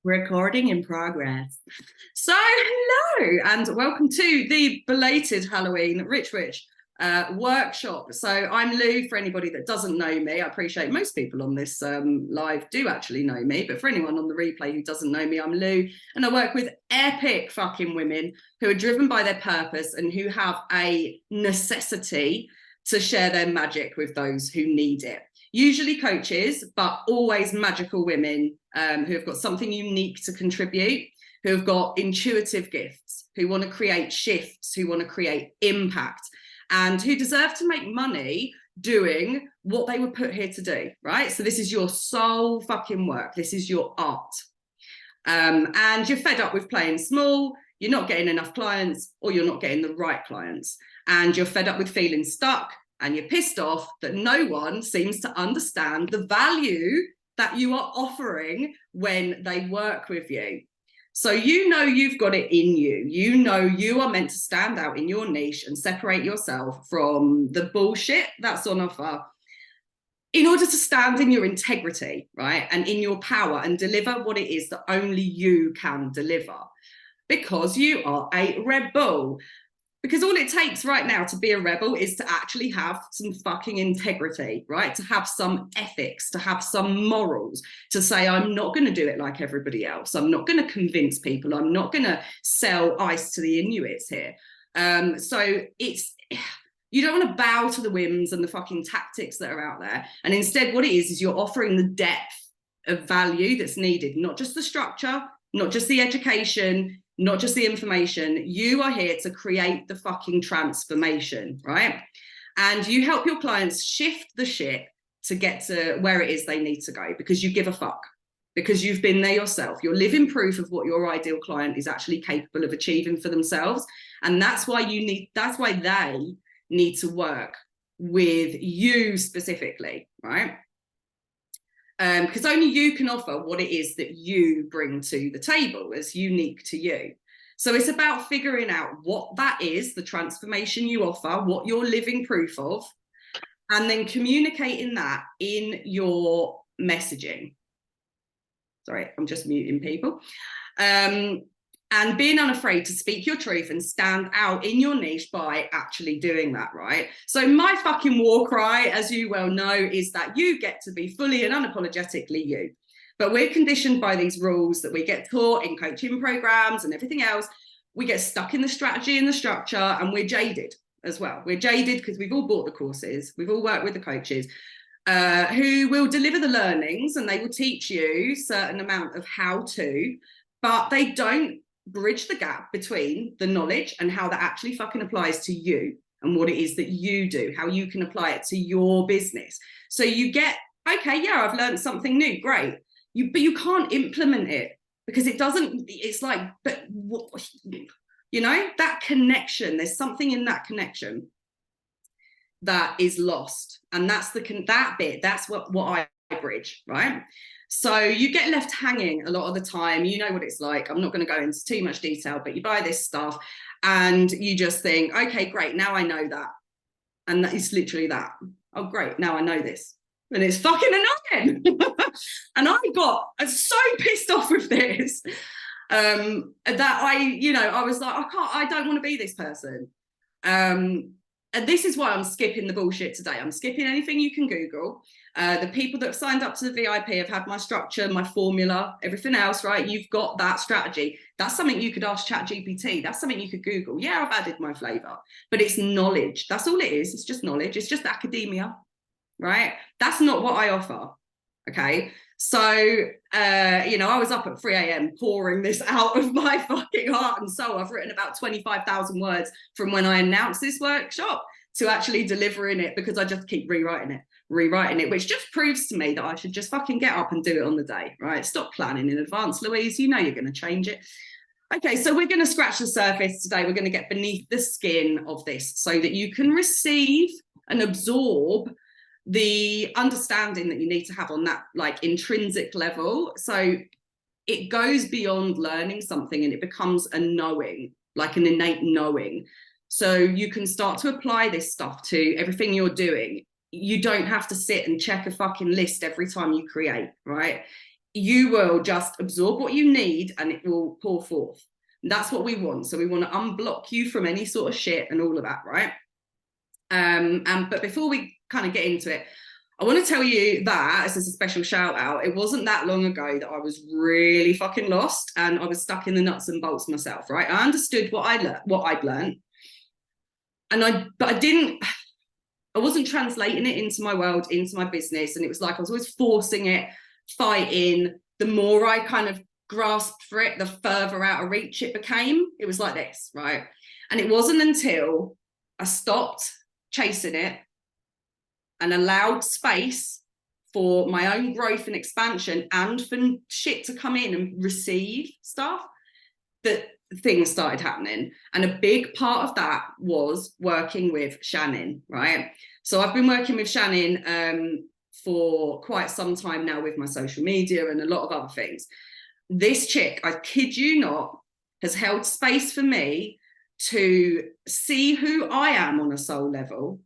Recording in progress. So, hello and welcome to the belated Halloween Rich workshop. So, I'm Lou. For anybody that doesn't know me, I appreciate most people on this live do actually know me, but for anyone on the replay who doesn't know me, I'm Lou, and I work with epic fucking women who are driven by their purpose and who have a necessity to share their magic with those who need it. Usually coaches, but always magical women who have got something unique to contribute, who have got intuitive gifts, who want to create shifts, who want to create impact, and who deserve to make money doing what they were put here to do, right? So this is your soul fucking work. This is your art. And you're fed up with playing small, you're not getting enough clients, or you're not getting the right clients. And you're fed up with feeling stuck, and you're pissed off that no one seems to understand the value that you are offering when they work with you. So you know you've got it in you. You know you are meant to stand out in your niche and separate yourself from the bullshit that's on offer in order to stand in your integrity, right? And in your power and deliver what it is that only you can deliver. Because you are a rebel. Because all it takes right now to be a rebel is to actually have some fucking integrity, right? To have some ethics, to have some morals, to say, I'm not going to do it like everybody else. I'm not going to convince people. I'm not going to sell ice to the Inuits here. So you don't want to bow to the whims and the fucking tactics that are out there. And instead, what it is you're offering the depth of value that's needed, not just the structure, not just the education, not just the information. You are here to create the fucking transformation, right? And you help your clients shift the shit to get to where it is they need to go, because you give a fuck, because you've been there yourself. You're living proof of what your ideal client is actually capable of achieving for themselves. And that's why they need to work with you specifically, right? Because only you can offer what it is that you bring to the table as unique to you. So it's about figuring out what that is, the transformation you offer, what you're living proof of, and then communicating that in your messaging. Sorry, I'm just muting people. And being unafraid to speak your truth and stand out in your niche by actually doing that, right? So my fucking war cry, as you well know, is that you get to be fully and unapologetically you. But we're conditioned by these rules that we get taught in coaching programs and everything else. We get stuck in the strategy and the structure, and we're jaded as well. We're jaded because we've all bought the courses. We've all worked with the coaches who will deliver the learnings, and they will teach you a certain amount of how to, but they don't bridge the gap between the knowledge and how that actually fucking applies to you and what it is that you do, how you can apply it to your business. So you get, okay, yeah, I've learned something new, great. But you can't implement it because it doesn't, it's like, but what, you know, that connection, there's something in that connection that is lost. And that's that bit, that's what I bridge, right? So you get left hanging a lot of the time. You know what it's like. I'm not going to go into too much detail, but you buy this stuff and you just think, okay, great, now I know that. And that is literally that. Oh, great, now I know this. And it's fucking annoying. And I got so pissed off with this that I was like, I don't want to be this person. And this is why I'm skipping the bullshit today. I'm skipping anything you can Google. The people that have signed up to the VIP have had my structure, my formula, everything else, right? You've got that strategy. That's something you could ask ChatGPT. That's something you could Google. Yeah, I've added my flavor, but it's knowledge. That's all it is. It's just knowledge. It's just academia, right? That's not what I offer, okay? So, I was up at 3 a.m. pouring this out of my fucking heart and soul. I've written about 25,000 words from when I announced this workshop to actually delivering it, because I just keep rewriting it, which just proves to me that I should just fucking get up and do it on the day, right? Stop planning in advance, Louise. You know you're going to change it. Okay, so we're going to scratch the surface today. We're going to get beneath the skin of this so that you can receive and absorb the understanding that you need to have on that like intrinsic level. So it goes beyond learning something and it becomes a knowing, like an innate knowing. So you can start to apply this stuff to everything you're doing. You don't have to sit and check a fucking list every time you create, right? you will just absorb what you need and it will pour forth. And that's what we want. So we want to unblock you from any sort of shit and all of that, right? But before we kind of get into it, I want to tell you that this is a special shout out. It wasn't that long ago that I was really fucking lost and I was stuck in the nuts and bolts myself, right? I understood what I'd learned, and I wasn't translating it into my world, into my business, and it was like I was always forcing it, fighting. The more I kind of grasped for it, the further out of reach it became. It was like this, right? And it wasn't until I stopped chasing it and allowed space for my own growth and expansion and for shit to come in and receive stuff that things started happening. And a big part of that was working with Shannon, right? So I've been working with Shannon for quite some time now with my social media and a lot of other things. This chick, I kid you not, has held space for me to see who I am on a soul level.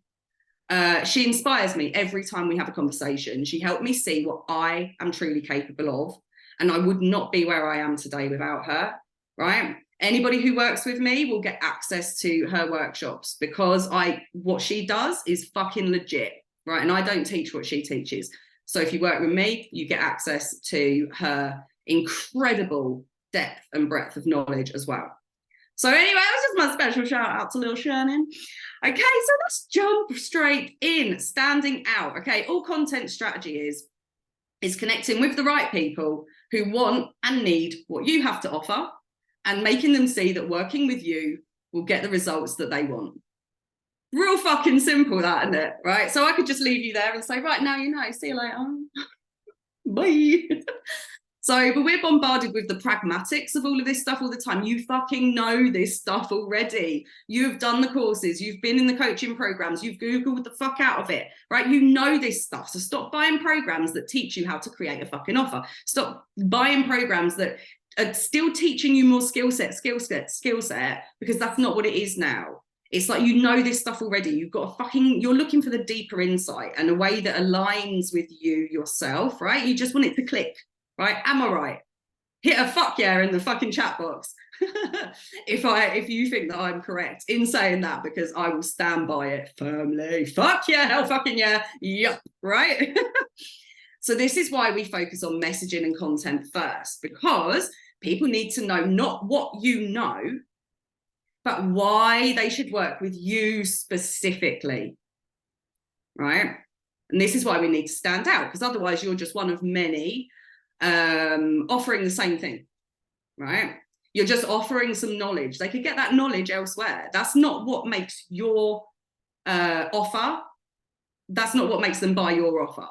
She inspires me every time we have a conversation. She helped me see what I am truly capable of. And I would not be where I am today without her, right? Anybody who works with me will get access to her workshops because what she does is fucking legit, right? And I don't teach what she teaches. So if you work with me, you get access to her incredible depth and breadth of knowledge as well. So anyway, that was just my special shout out to little Shannon. Okay, so let's jump straight in. Standing out. Okay, all content strategy is connecting with the right people who want and need what you have to offer and making them see that working with you will get the results that they want. Real fucking simple, that, isn't it? Right? So I could just leave you there and say, right, now you know, see you later. Bye. So, but we're bombarded with the pragmatics of all of this stuff all the time. You fucking know this stuff already. You've done the courses, you've been in the coaching programs, you've Googled the fuck out of it, right? You know this stuff. So stop buying programs that teach you how to create a fucking offer. Stop buying programs that are still teaching you more skill set, because that's not what it is now. It's like, you know this stuff already. You've got you're looking for the deeper insight and a way that aligns with you yourself, right? You just want it to click. Right? Am I right? Hit a fuck yeah in the fucking chat box if you think that I'm correct in saying that, because I will stand by it firmly. Fuck yeah, hell fucking yeah, yup, right? So this is why we focus on messaging and content first, because people need to know not what you know, but why they should work with you specifically, right? And this is why we need to stand out, because otherwise you're just one of many offering the same thing, right? You're just offering some knowledge. They could get that knowledge elsewhere. That's not what makes your offer. That's not what makes them buy your offer,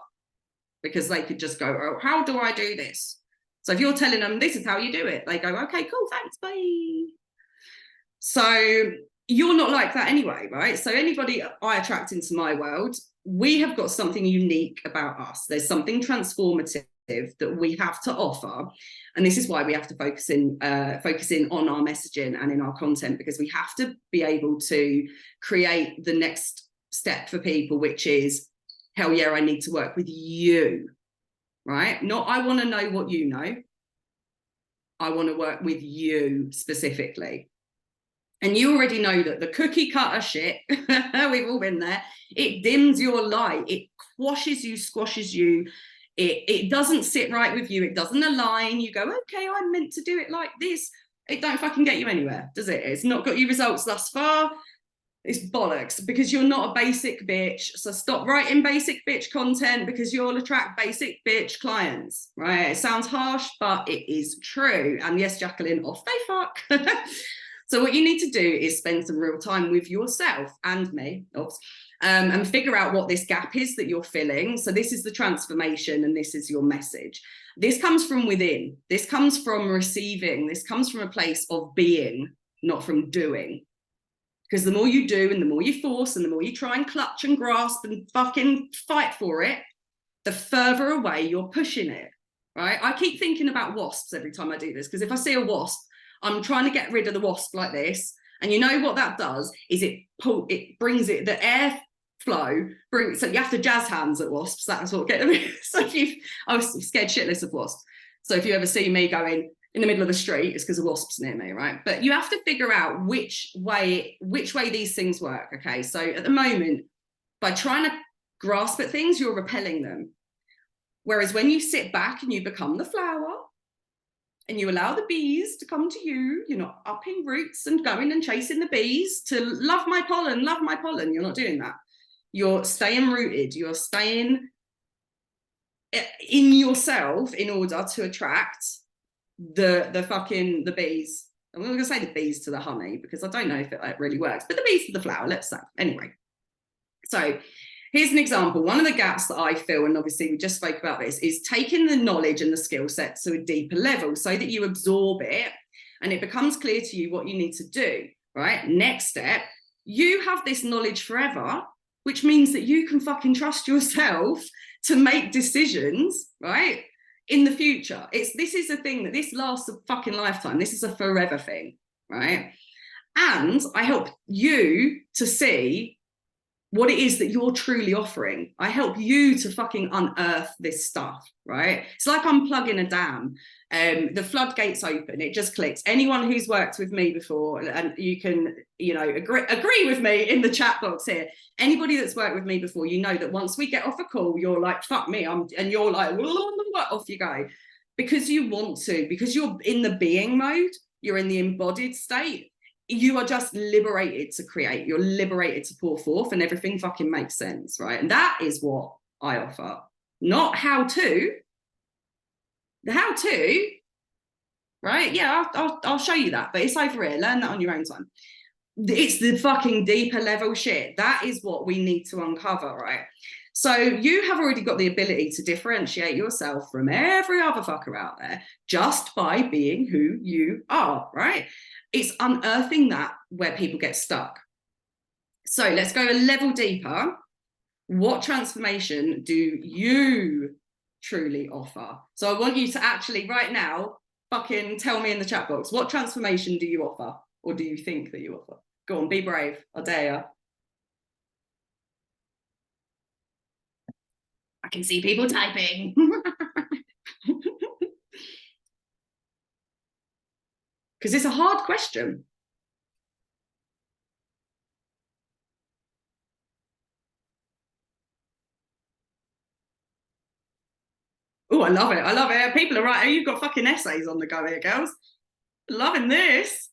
because they could just go, oh, how do I do this? So if you're telling them this is how you do it, they go, okay, cool, thanks, bye. So you're not like that anyway, right? So anybody I attract into my world, we have got something unique about us. There's something transformative that we have to offer, and this is why we have to focus in on our messaging and in our content, because we have to be able to create the next step for people, which is, hell yeah, I need to work with you, right? Not I want to know what you know, I want to work with you specifically. And you already know that the cookie cutter shit, we've all been there, it dims your light, it quashes you, squashes you. It doesn't sit right with you. It doesn't align. You go, okay, I'm meant to do it like this. It don't fucking get you anywhere, does it? It's not got you results thus far. It's bollocks, because you're not a basic bitch. So stop writing basic bitch content, because you'll attract basic bitch clients, right? It sounds harsh, but it is true. And yes, Jacqueline, off they fuck. So what you need to do is spend some real time with yourself and me, and figure out what this gap is that you're filling. So this is the transformation, and this is your message. This comes from within. This comes from receiving. This comes from a place of being, not from doing. Because the more you do and the more you force and the more you try and clutch and grasp and fucking fight for it, the further away you're pushing it, right? I keep thinking about wasps every time I do this, because if I see a wasp, I'm trying to get rid of the wasp like this. And you know what that does is it brings it, the air flow brings, so you have to jazz hands at wasps. That's what get them. So I was scared shitless of wasps. So if you ever see me going in the middle of the street, it's because a wasp's near me, right? But you have to figure out which way these things work. Okay, so at the moment, by trying to grasp at things, you're repelling them. Whereas when you sit back and you become the flower and you allow the bees to come to you, you're not upping roots and going and chasing the bees to love my pollen. You're not doing that. You're staying rooted. You're staying in yourself in order to attract the bees. I'm not going to say the bees to the honey because I don't know if it really works, but the bees to the flower, let's say. Anyway, so here's an example. One of the gaps that I feel, and obviously we just spoke about this, is taking the knowledge and the skill set to a deeper level so that you absorb it and it becomes clear to you what you need to do, right? Next step, you have this knowledge forever, which means that you can fucking trust yourself to make decisions, right, in the future. This is a thing that this lasts a fucking lifetime. This is a forever thing, right? And I help you to see what it is that you're truly offering. I help you to fucking unearth this stuff, right? It's like unplugging a dam. The floodgates open, it just clicks. Anyone who's worked with me before, and you can, agree with me in the chat box here. Anybody that's worked with me before, you know that once we get off a call, you're like, fuck me, and you're like, off you go. Because you want to, because you're in the being mode, you're in the embodied state. You are just liberated to create. You're liberated to pour forth, and everything fucking makes sense, right? And that is what I offer, not how to. The how to, right? Yeah, I'll show you that, but it's over here. Learn that on your own time. It's the fucking deeper level shit. That is what we need to uncover, right? So you have already got the ability to differentiate yourself from every other fucker out there just by being who you are, right? It's unearthing that where people get stuck. So let's go a level deeper. What transformation do you truly offer? So I want you to actually right now fucking tell me in the chat box, what transformation do you offer, or do you think that you offer? Go on, be brave. I dare you. I can see people typing. Because it's a hard question. Oh, I love it. I love it. People are right. You've got fucking essays on the go here, girls. Loving this.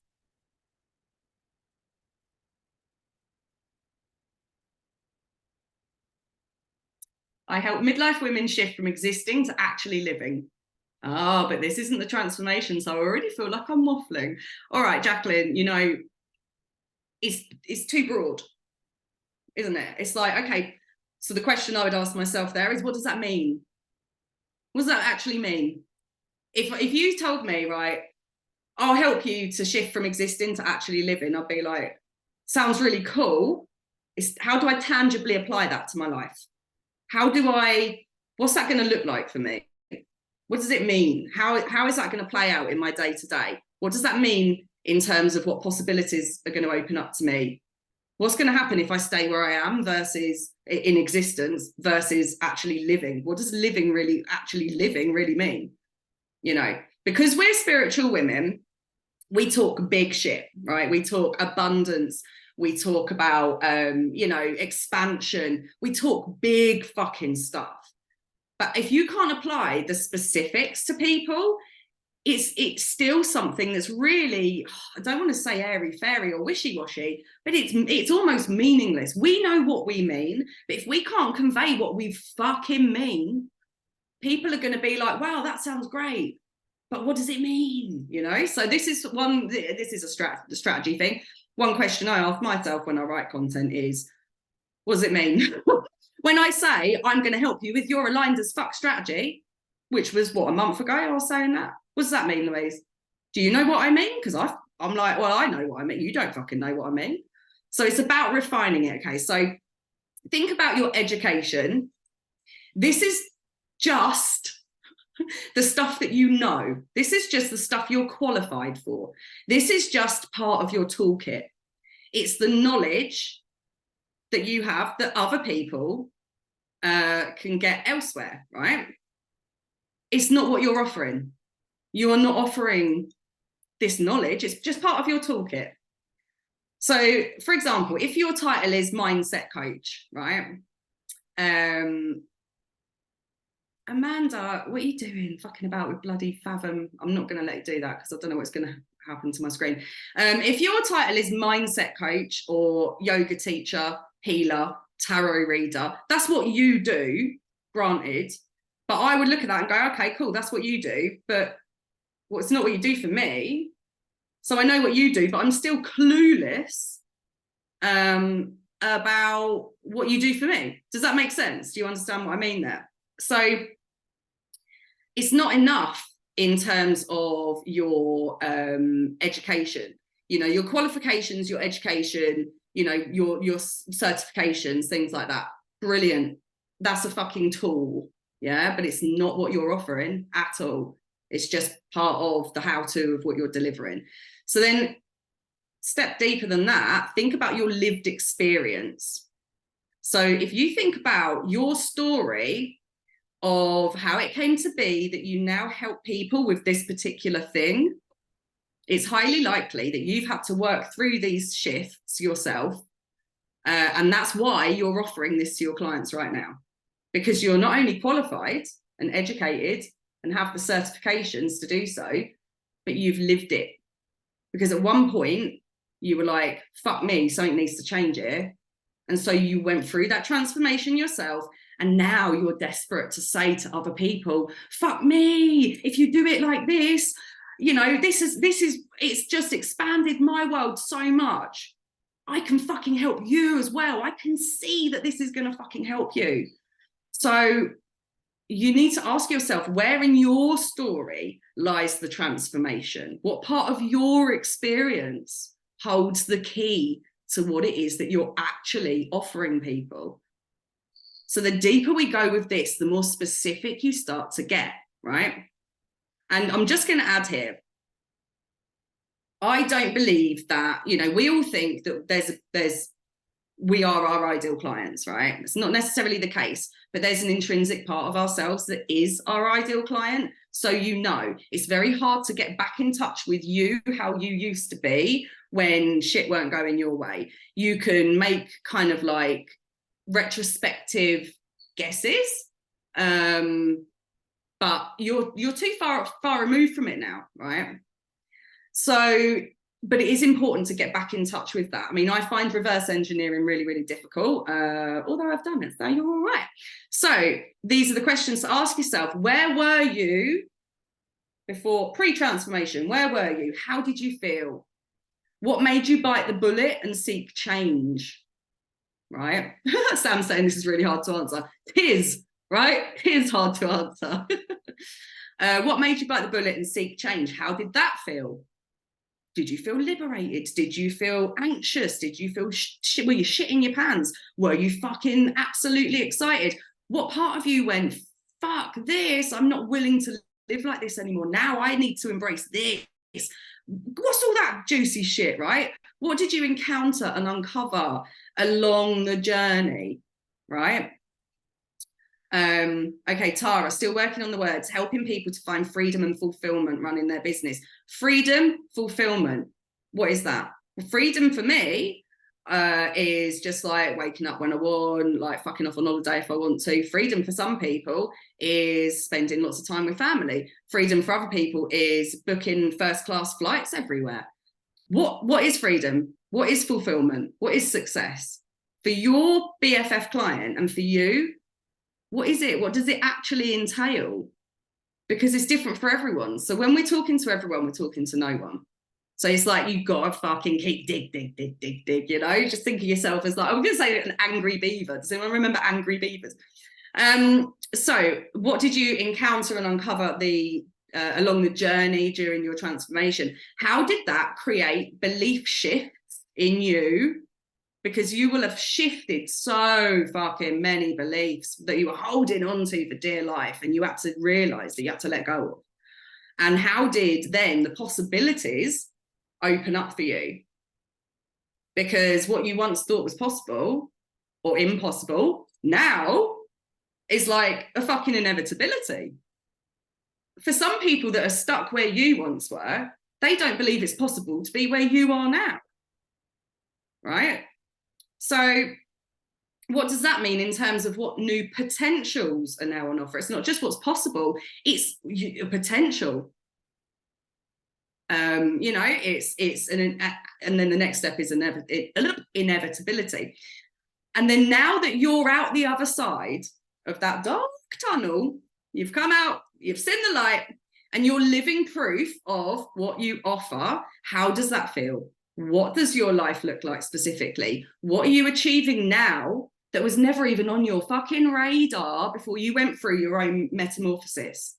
I help midlife women shift from existing to actually living. Oh, but this isn't the transformation, so I already feel like I'm waffling. All right, Jacqueline, it's too broad, isn't it? It's like, okay, so the question I would ask myself there is, what does that mean? What does that actually mean? If you told me, right, I'll help you to shift from existing to actually living, I'd be like, sounds really cool. How do I tangibly apply that to my life? What's that going to look like for me? What does it mean? How is that going to play out in my day-to-day? What does that mean in terms of what possibilities are going to open up to me? What's going to happen if I stay where I am versus in existence versus actually living? What does living really mean? Because we're spiritual women, we talk big shit, right? We talk abundance. We talk about, expansion. We talk big fucking stuff. But if you can't apply the specifics to people, it's still something that's really, I don't want to say airy-fairy or wishy-washy, but it's almost meaningless. We know what we mean, but if we can't convey what we fucking mean, people are going to be like, wow, that sounds great, but what does it mean? So this is a strategy thing. One question I ask myself when I write content is, what does it mean? When I say I'm going to help you with your aligned as fuck strategy, which was a month ago I was saying that. What does that mean, Louise? Do you know what I mean? Because I'm like, well, I know what I mean. You don't fucking know what I mean. So it's about refining it. Okay, so think about your education. This is just the stuff that you know. This is just the stuff you're qualified for. This is just part of your toolkit. It's the knowledge that you have that other people can get elsewhere, right? It's not what you're offering. You are not offering this knowledge. It's just part of your toolkit. So, for example, if your title is mindset coach, right? Amanda, what are you doing? Fucking about with bloody Fathom. I'm not going to let you do that because I don't know what's going to happen to my screen. If your title is mindset coach or yoga teacher, healer, tarot reader, that's what you do, granted. But I would look at that and go, okay, cool, that's what you do. But well, it's not what you do for me. So I know what you do, but I'm still clueless about what you do for me. Does that make sense? Do you understand what I mean there? So it's not enough in terms of your education, you know, your qualifications, your education, you know, your certifications, things like that. Brilliant. That's a fucking tool. Yeah, but it's not what you're offering at all. It's just part of the how-to of what you're delivering. So then step deeper than that, think about your lived experience. So if you think about your story of how it came to be that you now help people with this particular thing, it's highly likely that you've had to work through these shifts yourself. And that's why you're offering this to your clients right now, because you're not only qualified and educated and have the certifications to do so, but you've lived it. Because at one point you were like, fuck me, something needs to change here. And so you went through that transformation yourself. And now you're desperate to say to other people, fuck me, if you do it like this, you know, it's just expanded my world so much. I can fucking help you as well. I can see that this is going to fucking help you. So you need to ask yourself, where in your story lies the transformation? What part of your experience holds the key to what it is that you're actually offering people? So the deeper we go with this, the more specific you start to get, right? And I'm just going to add here, I don't believe that, you know, we all think that we are our ideal clients, right? It's not necessarily the case, but there's an intrinsic part of ourselves that is our ideal client. So, you know, it's very hard to get back in touch with you, how you used to be when shit weren't going your way. You can make kind of like retrospective guesses, but you're too far removed from it now, right? So, but it is important to get back in touch with that. I mean, I find reverse engineering really, really difficult, although I've done it, so you're all right. So these are the questions to ask yourself. Where were you before pre-transformation? Where were you? How did you feel? What made you bite the bullet and seek change? Right? Sam's saying this is really hard to answer. It is, right? It is hard to answer. What made you bite the bullet and seek change? How did that feel? Did you feel liberated? Did you feel anxious? Did you feel were you shitting your pants? Were you fucking absolutely excited? What part of you went, fuck this, I'm not willing to live like this anymore. Now I need to embrace this. What's all that juicy shit, right? What did you encounter and uncover along the journey, right? Okay, Tara, still working on the words, helping people to find freedom and fulfillment running their business. Freedom, fulfillment. What is that? Freedom for me is just like waking up when I want, like fucking off on holiday if I want to. Freedom for some people is spending lots of time with family. Freedom for other people is booking first-class flights everywhere. What is freedom? What is fulfillment? What is success? For your BFF client and for you, what is it? What does it actually entail? Because it's different for everyone. So when we're talking to everyone, we're talking to no one. So it's like, you've got to fucking keep dig, you know? Just think of yourself as like, I'm going to say an angry beaver. Does anyone remember angry beavers? So what did you encounter and uncover along the journey during your transformation? How did that create belief shifts in you? Because you will have shifted so fucking many beliefs that you were holding on to for dear life, and you had to realize that you had to let go of. And how did then the possibilities open up for you? Because what you once thought was possible or impossible now is like a fucking inevitability. for some people that are stuck where you once were, they don't believe it's possible to be where you are now, right? So what does that mean in terms of what new potentials are now on offer? It's not just what's possible, it's a potential. You know, it's and then the next step is inevitability. And then now that you're out the other side of that dark tunnel, you've come out, you've seen the light, and you're living proof of what you offer. How does that feel? What does your life look like specifically? What are you achieving now that was never even on your fucking radar before you went through your own metamorphosis?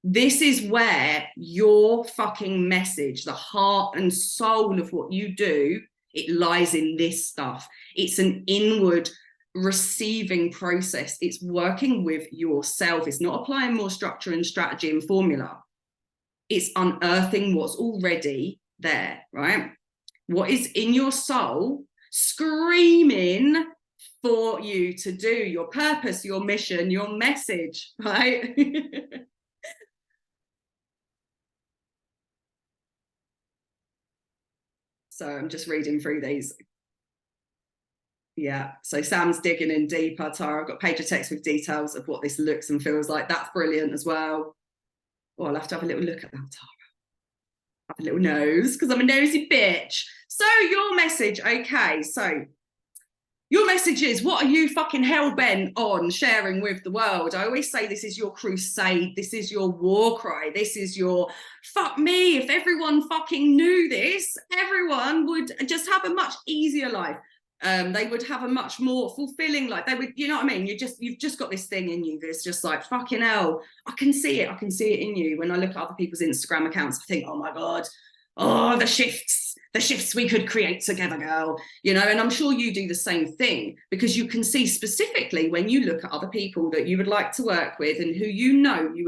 This is where your fucking message, the heart and soul of what you do, it lies in this stuff. It's an inward receiving process. It's working with yourself. It's not applying more structure and strategy and formula. It's unearthing what's already there, right? What is in your soul screaming for you to do, your purpose, your mission, your message, right? So I'm just reading through these. Yeah, so Sam's digging in deeper. Tara, I've got a page of text with details of what this looks and feels like. That's brilliant as well. Oh, I'll have to have a little look at that, Tara. Have a little nose, because I'm a nosy bitch. So your message, okay, so your message is, what are you fucking hell-bent on sharing with the world? I always say this is your crusade, this is your war cry, this is your, fuck me, if everyone fucking knew this, everyone would just have a much easier life. They would have a much more fulfilling life. They would, you know what I mean? You've just got this thing in you that's just like, fucking hell, I can see it in you. When I look at other people's Instagram accounts, I think, oh my God, oh, the shifts we could create together, girl, you know. And I'm sure you do the same thing, because you can see specifically when you look at other people that you would like to work with and who you know who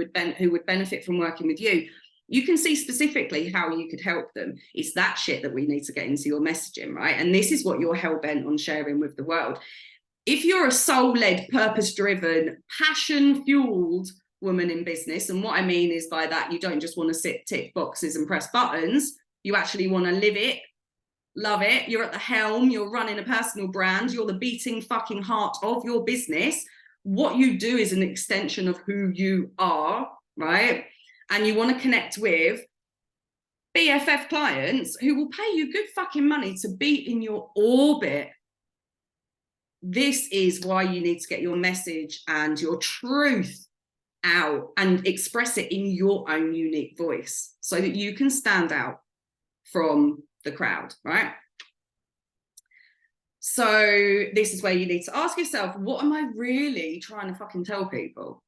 would benefit from working with you, you can see specifically how you could help them. It's that shit that we need to get into your messaging, right? And this is what you're hell-bent on sharing with the world. If you're a soul-led, purpose-driven, passion-fueled woman in business, and what I mean is by that, you don't just want to sit, tick boxes and press buttons. You actually want to live it, love it. You're at the helm, you're running a personal brand, you're the beating fucking heart of your business. What you do is an extension of who you are, right? And you want to connect with BFF clients who will pay you good fucking money to be in your orbit. This is why you need to get your message and your truth out and express it in your own unique voice so that you can stand out from the crowd, right? So this is where you need to ask yourself, what am I really trying to fucking tell people?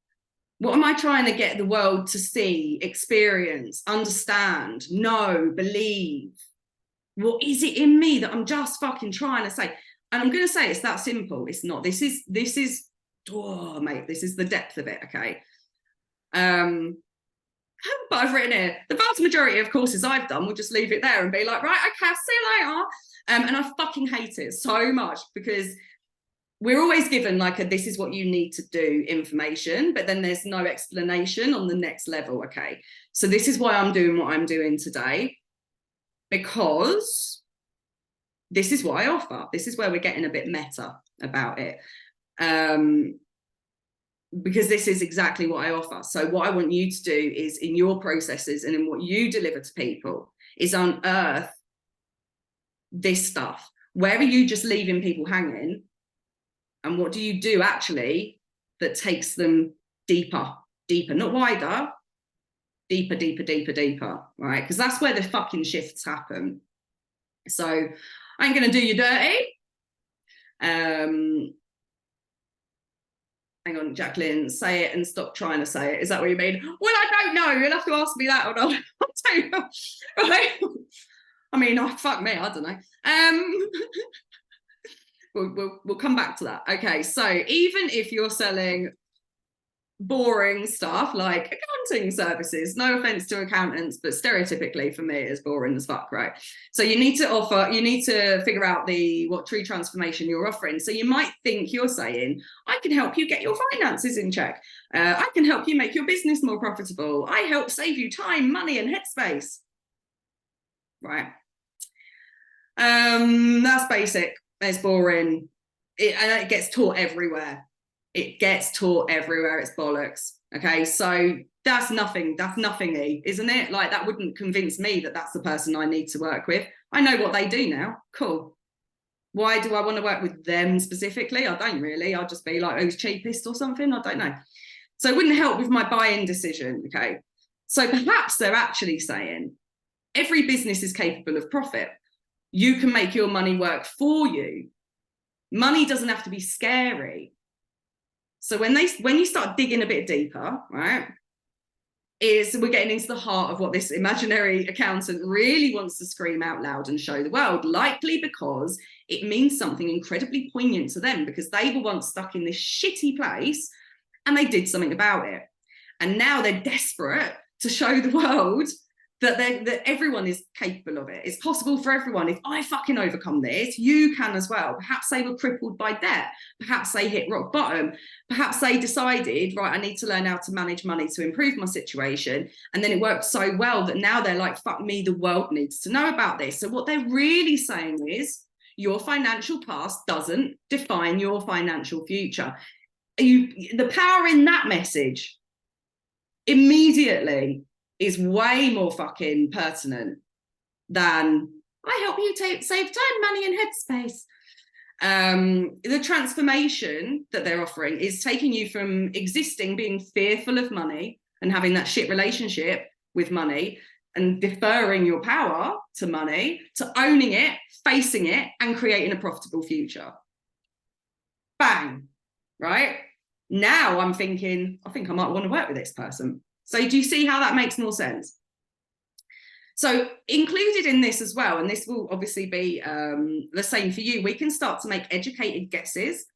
What am I trying to get the world to see, experience, understand, know, believe? What is it in me that I'm just fucking trying to say? And I'm going to say it's that simple. It's not. This is, oh, mate, this is the depth of it, okay? But I've written here, the vast majority of courses I've done will just leave it there and be like, right, okay, I'll see you later. And I fucking hate it so much, because we're always given like this is what you need to do information, but then there's no explanation on the next level, okay? So this is why I'm doing what I'm doing today, because this is what I offer. This is where we're getting a bit meta about it. Because this is exactly what I offer. So what I want you to do is, in your processes and in what you deliver to people, is unearth this stuff. Where are you just leaving people hanging? And what do you do actually that takes them deeper, not wider, deeper, right? Because that's where the fucking shifts happen. So I ain't going to do you dirty. Hang on, Jacqueline, say it and stop trying to say it. Is that what you mean? Well, I don't know. You'll have to ask me that or not. I don't know. Right? I mean, oh, fuck me, I don't know. We'll come back to that. Okay, so even if you're selling boring stuff like accounting services, no offense to accountants, but stereotypically for me it's boring as fuck, right? So you need to figure out what true transformation you're offering. So you might think you're saying, I can help you get your finances in check. I can help you make your business more profitable. I help save you time, money, and headspace. Right. That's basic. It's boring. And it gets taught everywhere. It gets taught everywhere. It's bollocks. Okay, so that's nothing. That's nothingy, isn't it? Like, that wouldn't convince me that that's the person I need to work with. I know what they do now. Cool. Why do I want to work with them specifically? I don't really. I'll just be like, who's cheapest or something? I don't know. So it wouldn't help with my buy-in decision. Okay, so perhaps they're actually saying every business is capable of profit. You can make your money work for you. Money doesn't have to be scary. So when you start digging a bit deeper, right, we're getting into the heart of what this imaginary accountant really wants to scream out loud and show the world, likely because it means something incredibly poignant to them, because they were once stuck in this shitty place and they did something about it. And now they're desperate to show the world that everyone is capable of it. It's possible for everyone. If I fucking overcome this, you can as well. Perhaps they were crippled by debt. Perhaps they hit rock bottom. Perhaps they decided, right, I need to learn how to manage money to improve my situation. And then it worked so well that now they're like, fuck me, the world needs to know about this. So what they're really saying is, your financial past doesn't define your financial future. The power in that message immediately is way more fucking pertinent than I help you save time, money, and headspace. The transformation that they're offering is taking you from existing, being fearful of money and having that shit relationship with money and deferring your power to money, to owning it, facing it, and creating a profitable future. Bang, right? Now I'm thinking, I think I might want to work with this person. So do you see how that makes more sense? So included in this as well, and this will obviously be the same for you, we can start to make educated guesses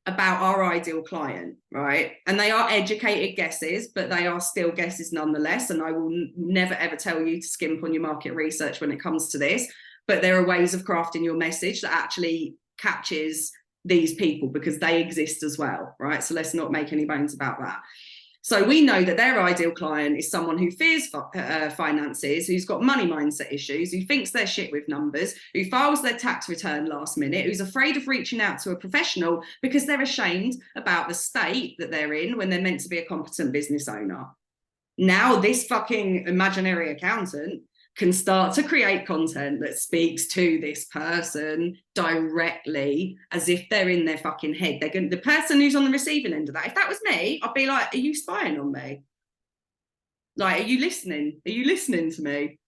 about our ideal client, right? And they are educated guesses, but they are still guesses nonetheless. And I will never, ever tell you to skimp on your market research when it comes to this. But there are ways of crafting your message that actually catches these people, because they exist as well, right? So let's not make any bones about that. So we know that their ideal client is someone who fears finances, who's got money mindset issues, who thinks they're shit with numbers, who files their tax return last minute, who's afraid of reaching out to a professional because they're ashamed about the state that they're in when they're meant to be a competent business owner. Now this fucking imaginary accountant can start to create content that speaks to this person directly, as if they're in their fucking head. The person who's on the receiving end of that, if that was me, I'd be like, are you spying on me? Like, are you listening? Are you listening to me?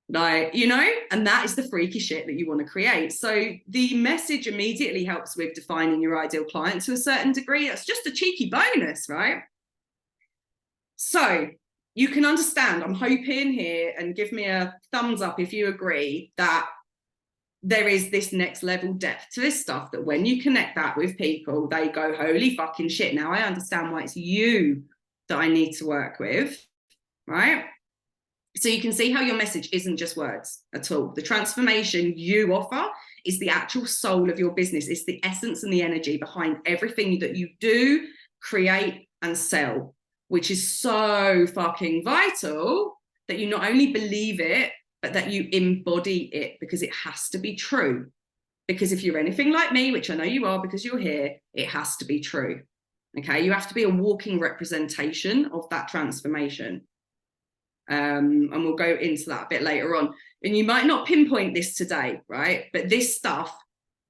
Like, you know, and that is the freaky shit that you want to create. So the message immediately helps with defining your ideal client to a certain degree. That's just a cheeky bonus, right? So you can understand, I'm hoping here, and give me a thumbs up if you agree, that there is this next level depth to this stuff, that when you connect that with people, they go, holy fucking shit, now I understand why it's you that I need to work with, right? So you can see how your message isn't just words at all. The transformation you offer is the actual soul of your business. It's the essence and the energy behind everything that you do, create, and sell, which is so fucking vital that you not only believe it, but that you embody it, because it has to be true. Because if you're anything like me, which I know you are because you're here, it has to be true. Okay, you have to be a walking representation of that transformation. And we'll go into that a bit later on. And you might not pinpoint this today, right? But this stuff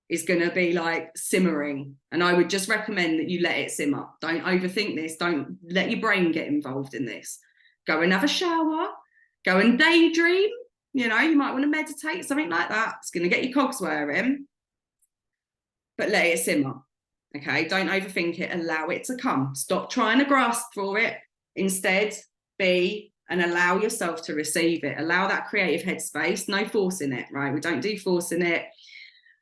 is going to be like simmering, and I would just recommend that you let it simmer. Don't overthink this. Don't let your brain get involved in this. Go and have a shower, go and daydream, you know, you might want to meditate, something like that. It's going to get your cogs whirring, but let it simmer. Okay, don't overthink it, allow it to come. Stop trying to grasp for it. Instead, be and allow yourself to receive it. Allow that creative headspace, no forcing it, right? We don't do forcing it.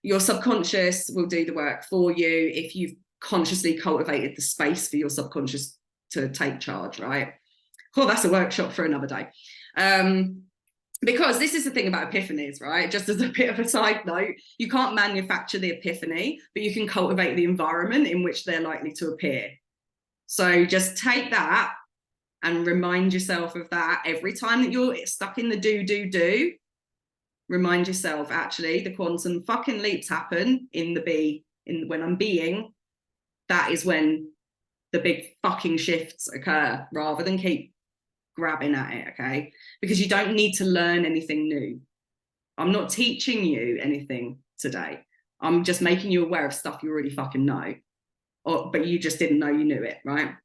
Your subconscious will do the work for you if you've consciously cultivated the space for your subconscious to take charge, right? Well, that's a workshop for another day. Because this is the thing about epiphanies, right? Just as a bit of a side note, you can't manufacture the epiphany, but you can cultivate the environment in which they're likely to appear. So just take that and remind yourself of that every time that you're stuck in the do. Remind yourself, actually, the quantum fucking leaps happen in the be, when I'm being. That is when the big fucking shifts occur, rather than keep grabbing at it, okay? Because you don't need to learn anything new. I'm not teaching you anything today. I'm just making you aware of stuff you already fucking know, but you just didn't know you knew it, right?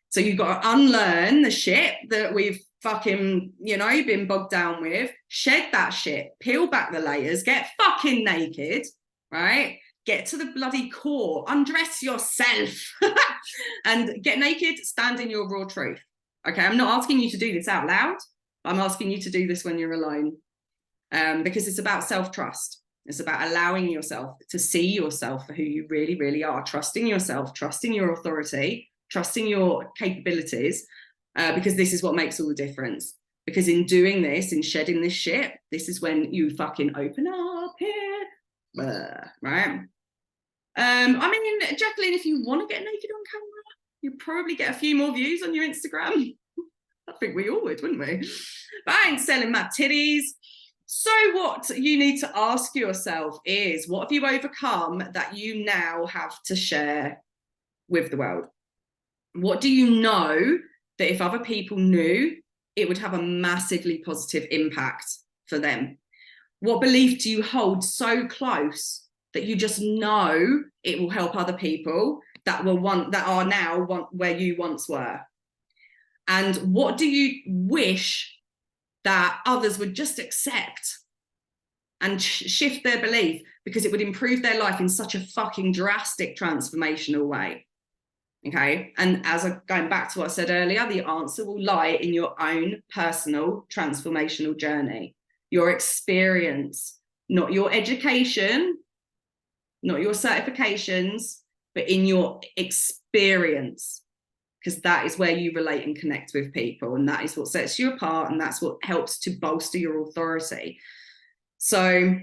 So you've got to unlearn the shit that we've fucking, been bogged down with, shed that shit, peel back the layers, get fucking naked, right? Get to the bloody core, undress yourself and get naked, stand in your raw truth. Okay, I'm not asking you to do this out loud. I'm asking you to do this when you're alone, because it's about self-trust. It's about allowing yourself to see yourself for who you really, really are, trusting yourself, trusting your authority, trusting your capabilities, because this is what makes all the difference. Because in doing this, in shedding this shit, this is when you fucking open up here, right? I mean, Jacqueline, if you want to get naked on camera, you'd probably get a few more views on your Instagram. I think we all would, wouldn't we? But I ain't selling my titties. So what you need to ask yourself is, what have you overcome that you now have to share with the world? What do you know that if other people knew, it would have a massively positive impact for them? What belief do you hold so close that you just know it will help other people that are now where you once were? And what do you wish that others would just accept and shift their belief, because it would improve their life in such a fucking drastic transformational way? Okay, and going back to what I said earlier, the answer will lie in your own personal transformational journey, your experience, not your education, not your certifications, but in your experience, because that is where you relate and connect with people, and that is what sets you apart, and that's what helps to bolster your authority. So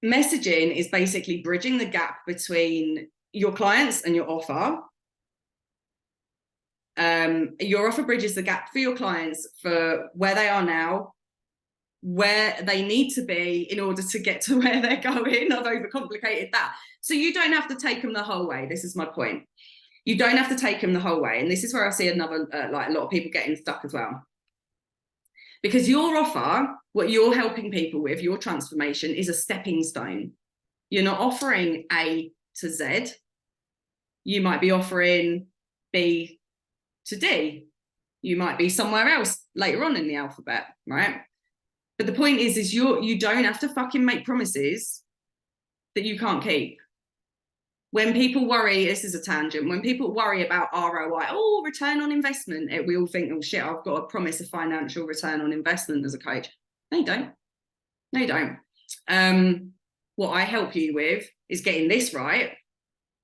messaging is basically bridging the gap between your clients and your offer. Your offer bridges the gap for your clients for where they are now, where they need to be in order to get to where they're going. I've overcomplicated that. So you don't have to take them the whole way. This is my point. You don't have to take them the whole way. And this is where I see another, like a lot of people getting stuck as well. Because your offer, what you're helping people with, your transformation, is a stepping stone. You're not offering A to Z. You might be offering B to D. You might be somewhere else later on in the alphabet, right? But the point is you don't have to fucking make promises that you can't keep. When people worry, this is a tangent, when people worry about ROI, return on investment, we all think, oh shit, I've got to promise a financial return on investment as a coach. No, you don't. No, you don't. What I help you with is getting this right,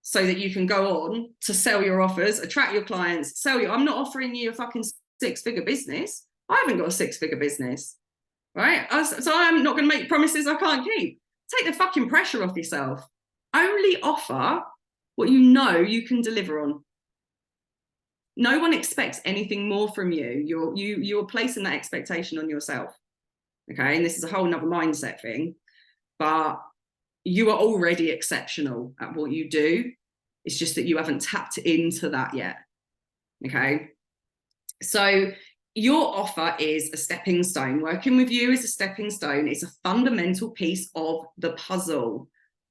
so that you can go on to sell your offers, attract your clients, I'm not offering you a fucking 6-figure business. I haven't got a 6-figure business, right? So I'm not going to make promises I can't keep. Take the fucking pressure off yourself. Only offer what you know you can deliver on. No one expects anything more from you. You're placing that expectation on yourself. Okay, and this is a whole nother mindset thing, but you are already exceptional at what you do. It's just that you haven't tapped into that yet. Okay, so your offer is a stepping stone. Working with you is a stepping stone. It's a fundamental piece of the puzzle.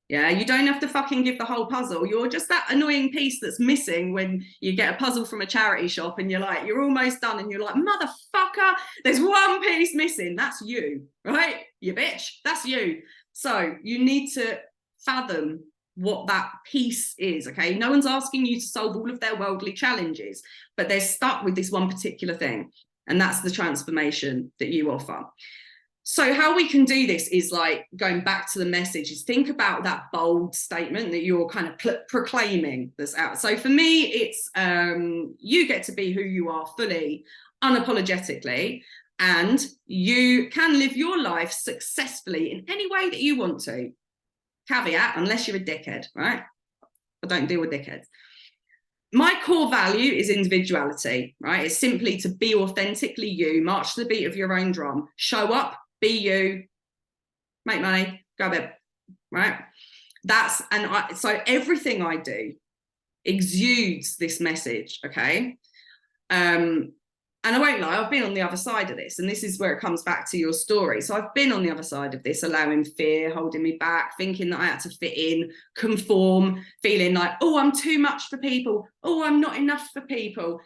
Yeah, you don't have to fucking give the whole puzzle. You're just that annoying piece that's missing when you get a puzzle from a charity shop and you're almost done and you're like, motherfucker, there's one piece missing. That's you, right? You bitch, that's you. So you need to fathom what that piece is, okay? No one's asking you to solve all of their worldly challenges, but they're stuck with this one particular thing, and that's the transformation that you offer. So how we can do this is, like, going back to the message, is think about that bold statement that you're kind of proclaiming that's out. So for me, it's you get to be who you are fully, unapologetically, and you can live your life successfully in any way that you want to. Caveat, unless you're a dickhead, right? I don't deal with dickheads. My core value is individuality, right? It's simply to be authentically you, march to the beat of your own drum, show up, be you, make money, go to bed, right? So everything I do exudes this message, okay? And I won't lie, I've been on the other side of this, and this is where it comes back to your story. So I've been on the other side of this, allowing fear holding me back, thinking that I had to fit in, conform, feeling like, oh, I'm too much for people, oh, I'm not enough for people,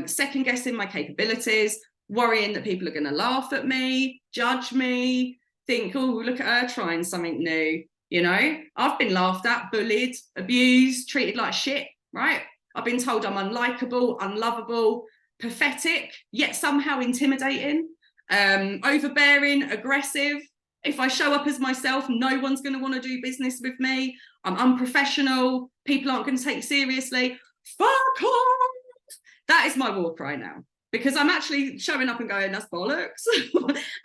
second guessing my capabilities, worrying that people are going to laugh at me, judge me, think, oh, look at her trying something new. You know, I've been laughed at, bullied, abused, treated like shit, right? I've been told I'm unlikable, unlovable, pathetic, yet somehow intimidating, overbearing, aggressive. If I show up as myself, no one's going to want to do business with me. I'm unprofessional. People aren't going to take it seriously. Fuck off. That is my war cry now, because I'm actually showing up and going, that's bollocks.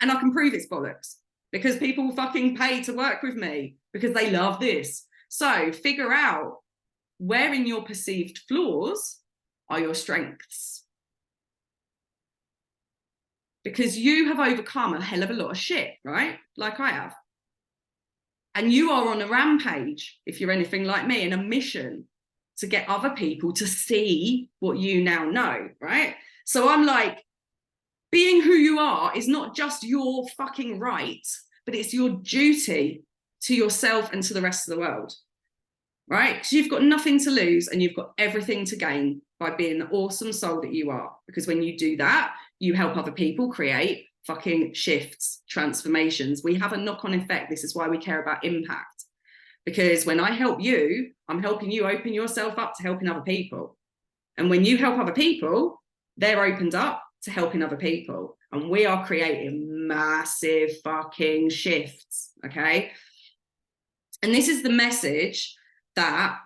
And I can prove it's bollocks because people fucking pay to work with me because they love this. So figure out where in your perceived flaws are your strengths. Because you have overcome a hell of a lot of shit, right? Like I have. And you are on a rampage, if you're anything like me, in a mission to get other people to see what you now know, right? So I'm like, being who you are is not just your fucking right, but it's your duty to yourself and to the rest of the world, right? Because you've got nothing to lose and you've got everything to gain by being the awesome soul that you are. Because when you do that, you help other people create fucking shifts, transformations. We have a knock-on effect. This is why we care about impact. Because when I help you, I'm helping you open yourself up to helping other people. And when you help other people, they're opened up to helping other people. And we are creating massive fucking shifts, okay? And this is the message that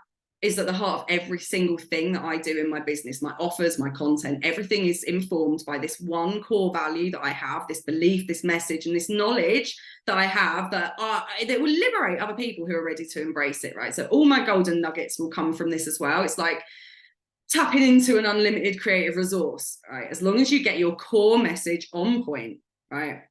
is at the heart of every single thing that I do in my business, my offers, my content. Everything is informed by this one core value that I have, this belief, this message, and this knowledge that I have that will liberate other people who are ready to embrace it, right? So all my golden nuggets will come from this as well. It's like tapping into an unlimited creative resource, right? As long as you get your core message on point, right?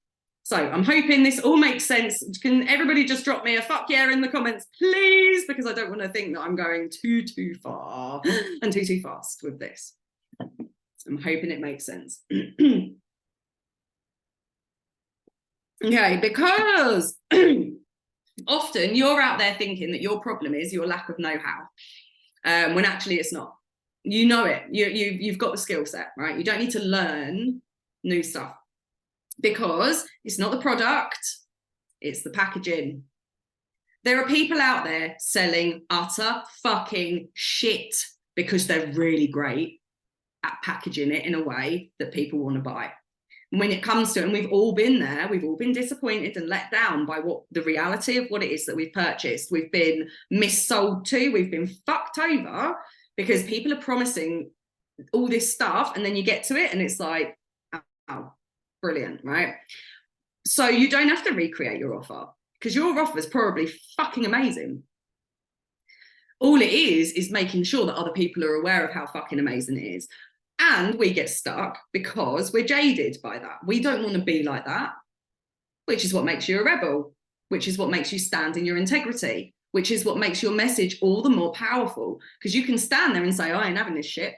So I'm hoping this all makes sense. Can everybody just drop me a fuck yeah in the comments, please? Because I don't want to think that I'm going too far and too fast with this. I'm hoping it makes sense. Okay, because often you're out there thinking that your problem is your lack of know-how, when actually it's not. You know it. You've got the skill set, right? You don't need to learn new stuff. Because it's not the product, it's the packaging. There are people out there selling utter fucking shit because they're really great at packaging it in a way that people want to buy. And when it comes to it, and we've all been there, we've all been disappointed and let down by what the reality of what it is that we've purchased. We've been missold to, we've been fucked over because people are promising all this stuff and then you get to it and it's like, oh, brilliant, right? So you don't have to recreate your offer because your offer is probably fucking amazing. All it is making sure that other people are aware of how fucking amazing it is. And we get stuck because we're jaded by that. We don't want to be like that, which is what makes you a rebel, which is what makes you stand in your integrity, which is what makes your message all the more powerful because you can stand there and say, I ain't having this shit.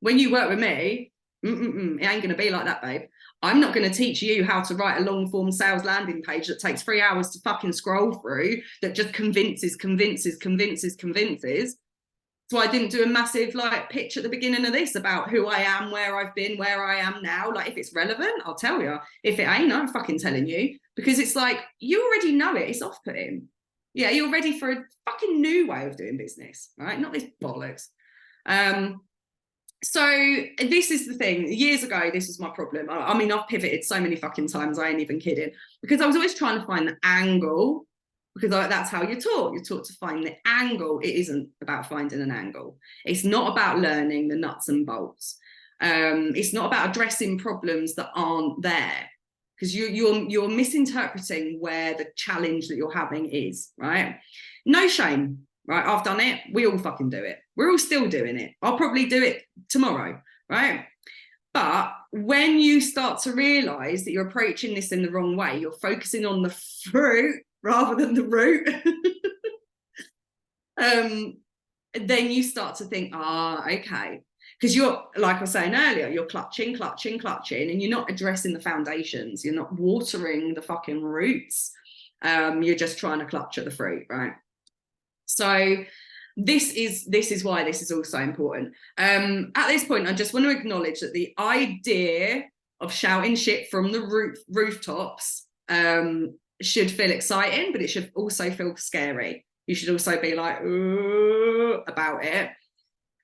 When you work with me, it ain't going to be like that, babe. I'm not going to teach you how to write a long form sales landing page that takes 3 hours to fucking scroll through, that just convinces. So I didn't do a massive like pitch at the beginning of this about who I am, where I've been, where I am now. Like if it's relevant, I'll tell you. If it ain't, I'm fucking telling you, because it's like, you already know it. It's off-putting. Yeah, you're ready for a fucking new way of doing business, right? Not this bollocks. So this is the thing. Years ago, this was my problem. I mean, I've pivoted so many fucking times, I ain't even kidding, because I was always trying to find the angle, because that's how you're taught. You're taught to find the angle. It isn't about finding an angle. It's not about learning the nuts and bolts. It's not about addressing problems that aren't there, because you're misinterpreting where the challenge that you're having is, right? No shame. Right, I've done it. We all fucking do it. We're all still doing it. I'll probably do it tomorrow, right? But when you start to realize that you're approaching this in the wrong way, you're focusing on the fruit rather than the root, then you start to think, okay. Because you're, like I was saying earlier, you're clutching, and you're not addressing the foundations. You're not watering the fucking roots. You're just trying to clutch at the fruit, right? So this is why this is also important. At this point, I just want to acknowledge that the idea of shouting shit from the rooftops should feel exciting, but it should also feel scary. You should also be like, ooh, about it.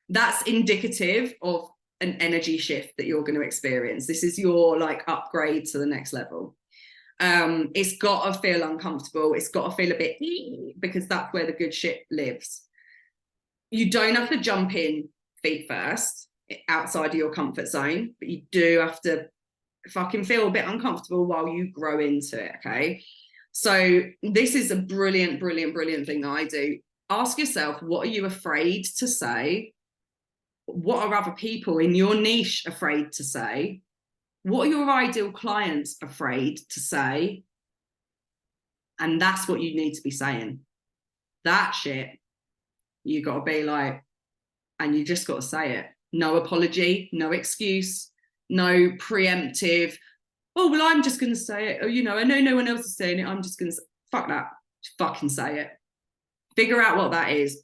That's indicative of an energy shift that you're going to experience. This is your like upgrade to the next level. It's got to feel uncomfortable. It's got to feel a bit, because that's where the good shit lives. You don't have to jump in feet first outside of your comfort zone, but you do have to fucking feel a bit uncomfortable while you grow into it, okay? So this is a brilliant thing that I do. Ask yourself, what are you afraid to say? What are other people in your niche afraid to say? What are your ideal clients afraid to say? And that's what you need to be saying. That shit, you got to be like, and you just got to say it. No apology, no excuse, no preemptive, oh, well, I'm just going to say it. Or, you know, I know no one else is saying it. I'm just going to, fuck that. Just fucking say it. Figure out what that is.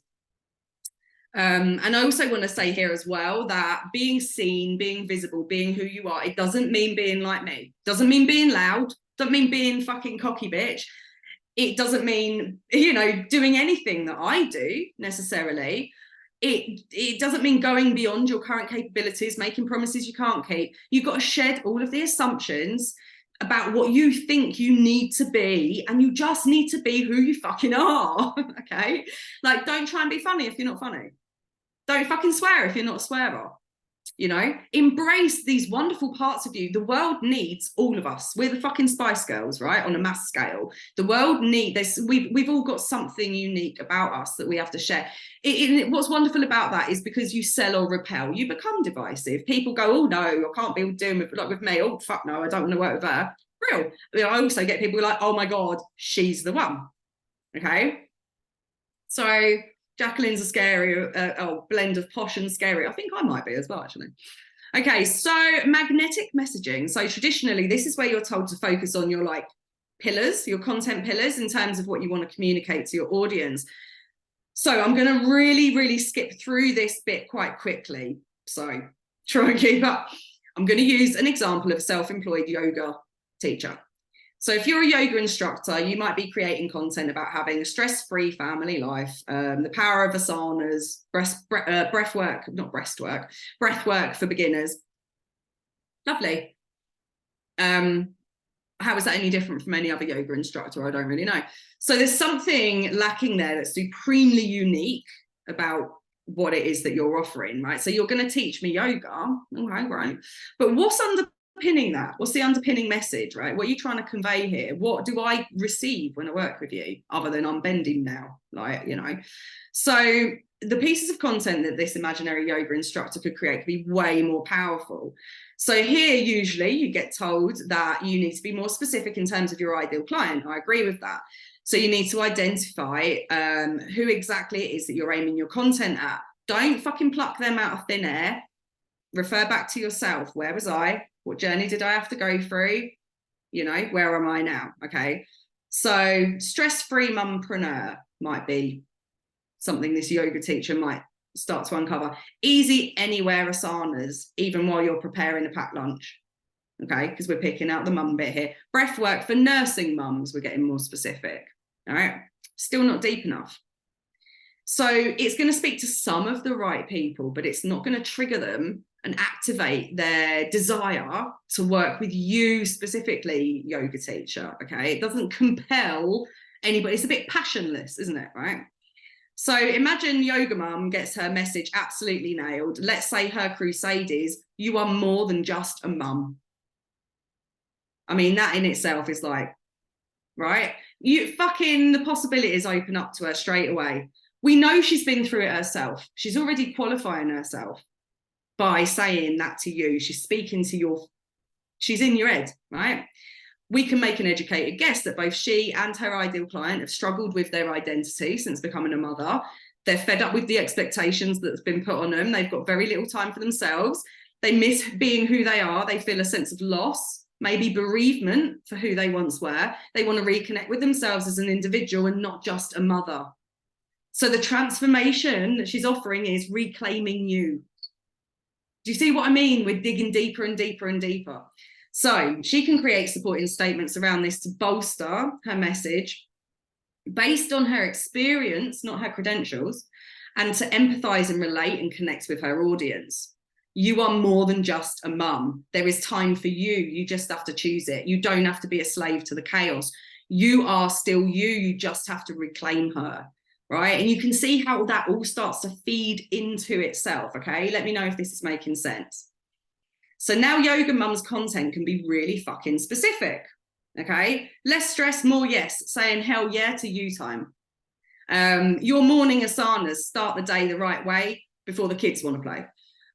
And I also want to say here as well that being seen, being visible, being who you are, it doesn't mean being like me. Doesn't mean being loud. Doesn't mean being fucking cocky bitch. It doesn't mean, you know, doing anything that I do necessarily. It doesn't mean going beyond your current capabilities, making promises you can't keep. You've got to shed all of the assumptions about what you think you need to be, and you just need to be who you fucking are. Okay? Like, don't try and be funny if you're not funny. Don't fucking swear if you're not a swearer. You know, embrace these wonderful parts of you. The world needs all of us. We're the fucking Spice Girls, right? On a mass scale. The world needs this. We've all got something unique about us that we have to share. What's wonderful about that is because you sell or repel, you become divisive. People go, oh no, I can't be doing with me. Oh fuck no, I don't want to work with her. Real. I also get people like, oh my God, she's the one. Okay. So Jacqueline's a scary blend of posh and scary. I think I might be as well, actually. Okay, so magnetic messaging. So traditionally, this is where you're told to focus on your like pillars, your content pillars in terms of what you want to communicate to your audience. So I'm going to really skip through this bit quite quickly. So try and keep up. I'm going to use an example of a self-employed yoga teacher. So if you're a yoga instructor, you might be creating content about having a stress-free family life, the power of asanas, breath work for beginners. Lovely. How is that any different from any other yoga instructor? I don't really know. So there's something lacking there that's supremely unique about what it is that you're offering, right? So you're going to teach me yoga, okay, right? But what's underpinning that? What's the underpinning message, right? What are you trying to convey here? What do I receive when I work with you, other than I'm bending now, like, you know? So the pieces of content that this imaginary yoga instructor could create could be way more powerful. So here, usually you get told that you need to be more specific in terms of your ideal client. I agree with that. So you need to identify who exactly it is that you're aiming your content at. Don't fucking pluck them out of thin air. Refer back to yourself. Where was I? What journey did I have to go through? You know, where am I now? Okay. So stress-free mumpreneur might be something this yoga teacher might start to uncover. Easy anywhere asanas, even while you're preparing a packed lunch. Okay, because we're picking out the mum bit here. Breath work for nursing mums, we're getting more specific. All right, still not deep enough. So it's going to speak to some of the right people, but it's not going to trigger them and activate their desire to work with you specifically, yoga teacher. Okay, it doesn't compel anybody. It's a bit passionless, isn't it? Right. So imagine yoga mum gets her message absolutely nailed. Let's say her crusade is, you are more than just a mum. I mean, that in itself is like, right? You fucking, the possibilities open up to her straight away. We know she's been through it herself. She's already qualifying herself by saying that to you. She's speaking to your, she's in your head, right? We can make an educated guess that both she and her ideal client have struggled with their identity since becoming a mother. They're fed up with the expectations that's been put on them. They've got very little time for themselves. They miss being who they are. They feel a sense of loss, maybe bereavement for who they once were. They want to reconnect with themselves as an individual and not just a mother. So the transformation that she's offering is reclaiming you. Do you see what I mean? We're digging deeper and deeper and deeper. So she can create supporting statements around this to bolster her message based on her experience, not her credentials, and to empathize and relate and connect with her audience. You are more than just a mum. There is time for you. You just have to choose it. You don't have to be a slave to the chaos. You are still you. You just have to reclaim her, right? And you can see how that all starts to feed into itself, okay? Let me know if this is making sense. So now Yoga Mum's content can be really fucking specific, okay? Less stress, more yes, saying hell yeah to you time. Your morning asanas start the day the right way before the kids want to play.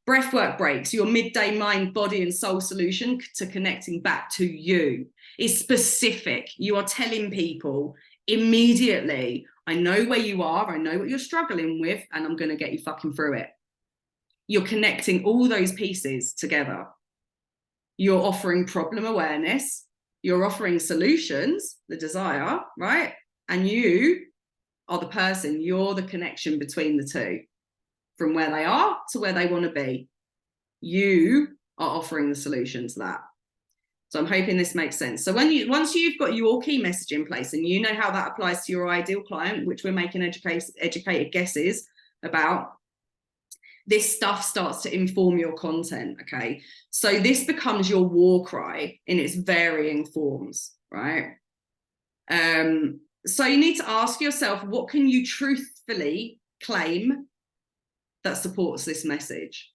Breathwork breaks, your midday mind, body and soul solution to connecting back to you is specific. You are telling people immediately, I know where you are, I know what you're struggling with, and I'm going to get you fucking through it. You're connecting all those pieces together. You're offering problem awareness, you're offering solutions, the desire, right? And you are the person, you're the connection between the two, from where they are to where they want to be. You are offering the solution to that. So I'm hoping this makes sense. So once you've got your key message in place and you know how that applies to your ideal client, which we're making educated guesses about, this stuff starts to inform your content, okay? So this becomes your war cry in its varying forms, right? So you need to ask yourself, what can you truthfully claim that supports this message?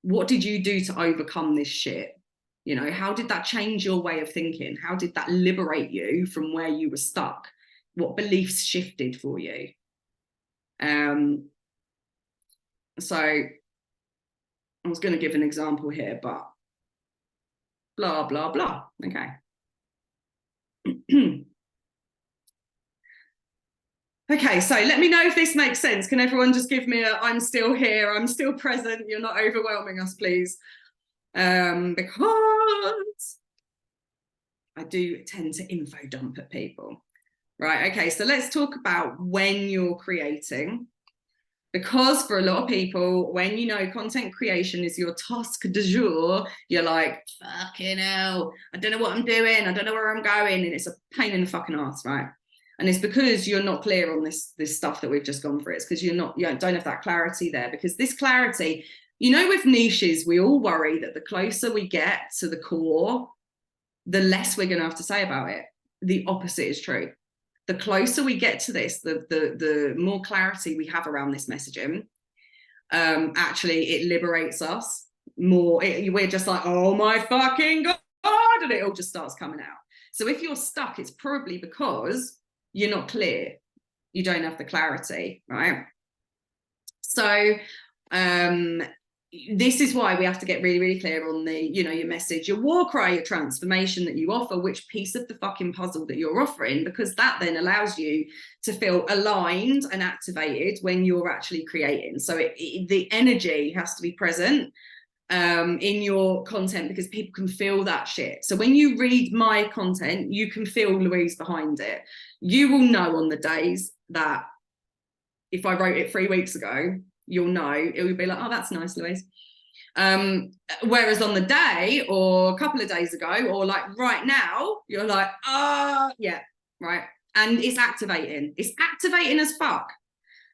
What did you do to overcome this shit? You know, how did that change your way of thinking? How did that liberate you from where you were stuck? What beliefs shifted for you? So I was going to give an example here, but blah, blah, blah. Okay. Okay, so let me know if this makes sense. Can everyone just give me a, I'm still here, I'm still present, you're not overwhelming us, please. Because I do tend to info dump at people. Right, okay, so let's talk about when you're creating. Because for a lot of people, when you know content creation is your task du jour, you're like, fucking hell, I don't know what I'm doing, I don't know where I'm going, and it's a pain in the fucking ass, right? And it's because you're not clear on this stuff that we've just gone through. It's because you don't have that clarity there, because this clarity, you know, with niches, we all worry that the closer we get to the core, the less we're going to have to say about it. The opposite is true. The closer we get to this, the more clarity we have around this messaging. Actually, it liberates us more. We're just like, oh my fucking God, and it all just starts coming out. So if you're stuck, it's probably because you're not clear. You don't have the clarity, right? So this is why we have to get really, really clear on the, you know, your message, your war cry, your transformation that you offer, which piece of the fucking puzzle that you're offering, because that then allows you to feel aligned and activated when you're actually creating. So the energy has to be present in your content, because people can feel that shit. So when you read my content, you can feel Louise behind it. You will know on the days that if I wrote it 3 weeks ago, you'll know, it would be like, oh, that's nice, Louise. Whereas on the day or a couple of days ago, or like right now, you're like, yeah, right. And it's activating as fuck.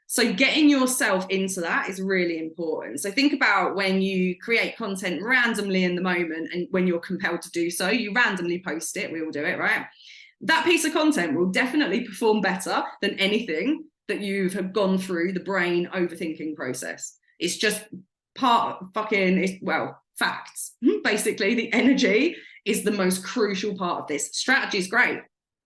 So getting yourself into that is really important. So think about when you create content randomly in the moment, and when you're compelled to do so, you randomly post it. We all do it, right? That piece of content will definitely perform better than anything that you've gone through the brain overthinking process. It's just part of fucking, well, facts. Basically, the energy is the most crucial part of this. Strategy is great.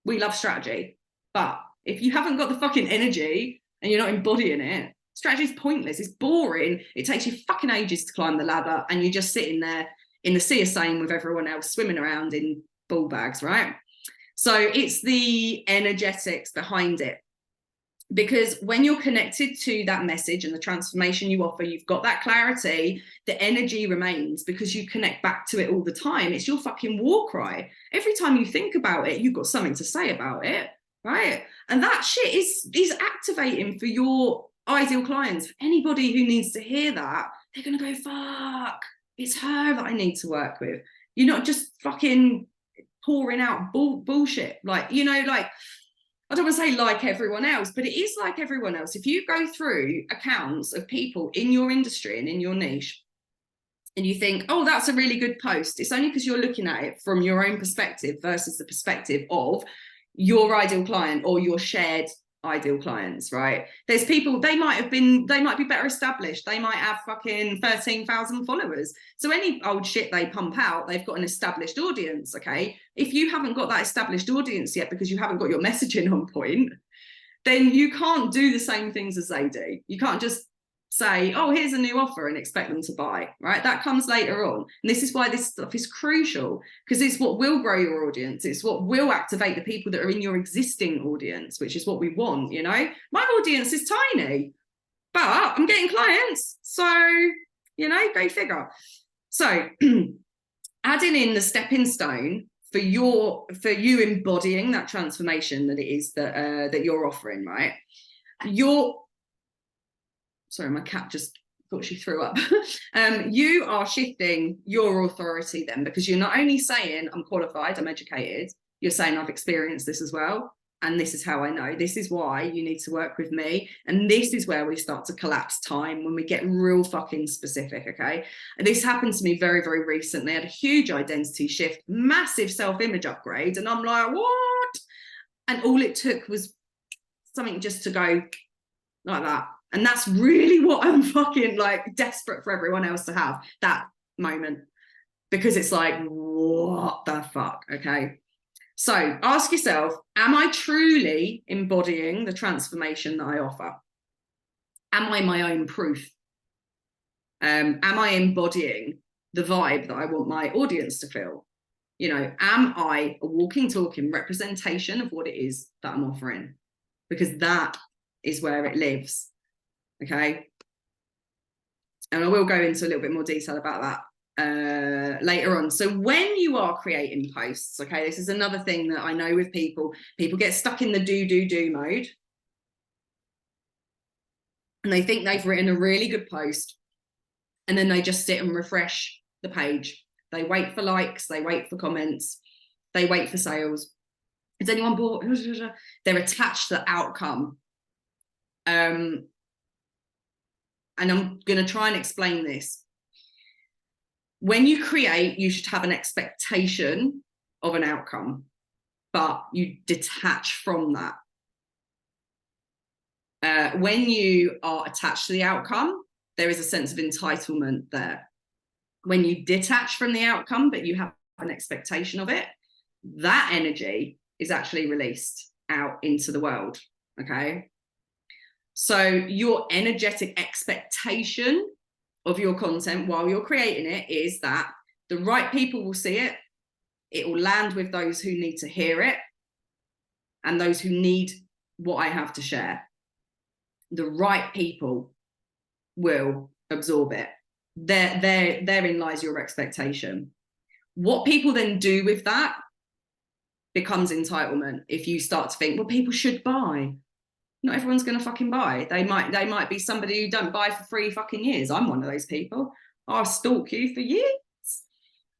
We love strategy. But if you haven't got the fucking energy and you're not embodying it, strategy is pointless. It's boring. It takes you fucking ages to climb the ladder, and you're just sitting there in the sea of same with everyone else swimming around in ball bags, right? So it's the energetics behind it. Because when you're connected to that message and the transformation you offer, you've got that clarity, the energy remains because you connect back to it all the time. It's your fucking war cry. Every time you think about it, you've got something to say about it, right? And that shit is activating for your ideal clients. Anybody who needs to hear that, they're going to go, fuck, it's her that I need to work with. You're not just fucking pouring out bullshit. Like, you know, like, I don't want to say like everyone else, but it is like everyone else. If you go through accounts of people in your industry and in your niche, and you think, oh, that's a really good post, it's only because you're looking at it from your own perspective versus the perspective of your ideal client or your shared ideal clients, right? There's people, they might be better established. They might have fucking 13,000 followers. So any old shit they pump out, they've got an established audience, okay? If you haven't got that established audience yet because you haven't got your messaging on point, then you can't do the same things as they do. You can't just say, oh, here's a new offer and expect them to buy, right? That comes later on. And this is why this stuff is crucial, because it's what will grow your audience. It's what will activate the people that are in your existing audience, which is what we want, you know? My audience is tiny, but I'm getting clients. So, you know, go figure. So adding in the stepping stone for you embodying that transformation that it is that you're offering, right? Sorry, my cat just thought she threw up. You are shifting your authority then, because you're not only saying I'm qualified, I'm educated, you're saying I've experienced this as well, and this is how I know, this is why you need to work with me. And this is where we start to collapse time, when we get real fucking specific, okay? And this happened to me very, very recently. I had a huge identity shift, massive self-image upgrade, and I'm like, what? And all it took was something just to go like that. And that's really what I'm fucking like desperate for everyone else to have, that moment, because it's like, what the fuck? Okay. So ask yourself, am I truly embodying the transformation that I offer? Am I my own proof? Am I embodying the vibe that I want my audience to feel? You know, am I a walking, talking representation of what it is that I'm offering? Because that is where it lives. Okay, and I will go into a little bit more detail about that later on. So when you are creating posts, okay, this is another thing that I know with people get stuck in the do mode, and they think they've written a really good post, and then they just sit and refresh the page. They wait for likes, they wait for comments, they wait for sales. Is anyone bought? They're attached to the outcome. And I'm going to try and explain this. When you create, you should have an expectation of an outcome, but you detach from that. When you are attached to the outcome, there is a sense of entitlement there. When you detach from the outcome, but you have an expectation of it, that energy is actually released out into the world, okay? So your energetic expectation of your content while you're creating it is that the right people will see it, it will land with those who need to hear it, and those who need what I have to share. The right people will absorb it. Therein lies your expectation. What people then do with that becomes entitlement. If you start to think, well, people should buy. Not everyone's going to fucking buy. They might be somebody who don't buy for 3 fucking years. I'm one of those people. I'll stalk you for years.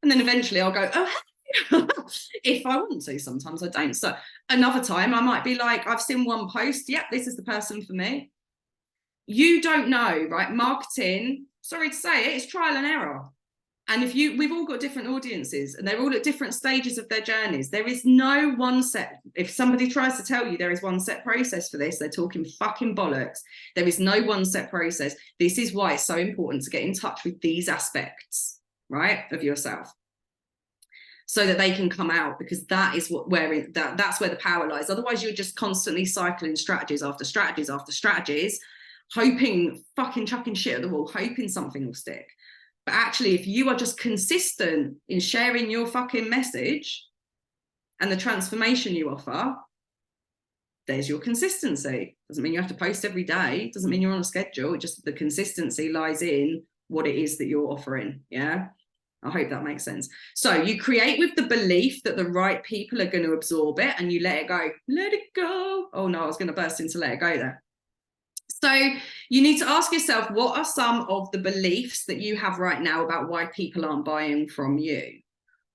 And then eventually I'll go, oh, hey. If I want to. Sometimes I don't. So another time I might be like, I've seen one post. Yep, this is the person for me. You don't know, right? Marketing, sorry to say it, it's trial and error. And we've all got different audiences, and they're all at different stages of their journeys. There is no one set. If somebody tries to tell you there is one set process for this, they're talking fucking bollocks. There is no one set process. This is why it's so important to get in touch with these aspects, right, of yourself. so that they can come out, because that is that's where the power lies. Otherwise, you're just constantly cycling strategies after strategies after strategies, hoping, fucking chucking shit at the wall, hoping something will stick. But actually, if you are just consistent in sharing your fucking message and the transformation you offer, there's your consistency. Doesn't mean you have to post every day. Doesn't mean you're on a schedule. Just the consistency lies in what it is that you're offering. Yeah. I hope that makes sense. So you create with the belief that the right people are going to absorb it, and you let it go. Let it go. Oh no, I was going to burst into let it go there. So you need to ask yourself, what are some of the beliefs that you have right now about why people aren't buying from you?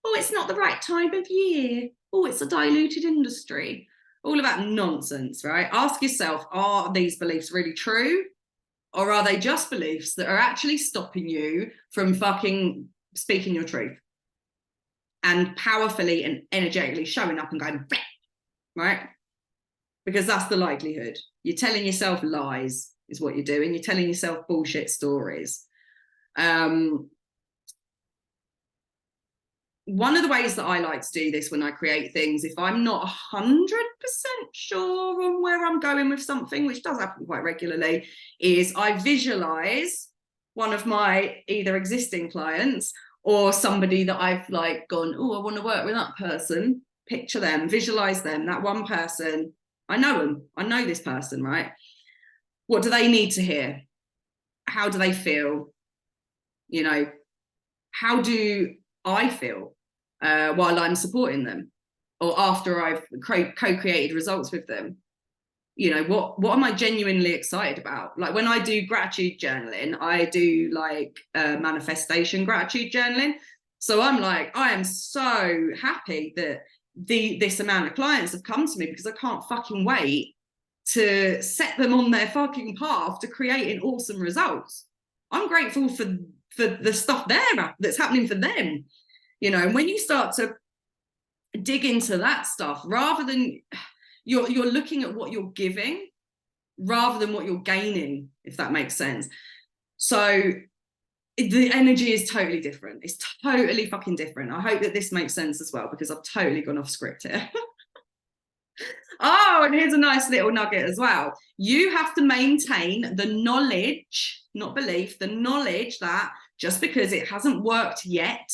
Oh, it's not the right time of year. Oh, it's a diluted industry. All of that nonsense, right? Ask yourself, are these beliefs really true? Or are they just beliefs that are actually stopping you from fucking speaking your truth and powerfully and energetically showing up and going, right? Because that's the likelihood. You're telling yourself lies is what you're doing. You're telling yourself bullshit stories. One of the ways that I like to do this when I create things, if I'm not 100% sure on where I'm going with something, which does happen quite regularly, is I visualize one of my either existing clients or somebody that I've like gone, oh, I want to work with that person. Picture them, visualize them, that one person. I know them. I know this person, right? What do they need to hear? How do they feel? You know, how do I feel while I'm supporting them, or after I've co-created results with them? You know, what am I genuinely excited about? Like when I do gratitude journaling, I do like manifestation gratitude journaling. So I'm like, I am so happy that this amount of clients have come to me, because I can't fucking wait to set them on their fucking path to creating awesome results. I'm grateful for the stuff that's happening for them, you know. And when you start to dig into that stuff, rather than you're looking at what you're giving rather than what you're gaining, if that makes sense. So the energy is totally different. It's totally fucking different. I hope that this makes sense as well, because I've totally gone off script here. Oh, and here's a nice little nugget as well. You have to maintain the knowledge, not belief, the knowledge that just because it hasn't worked yet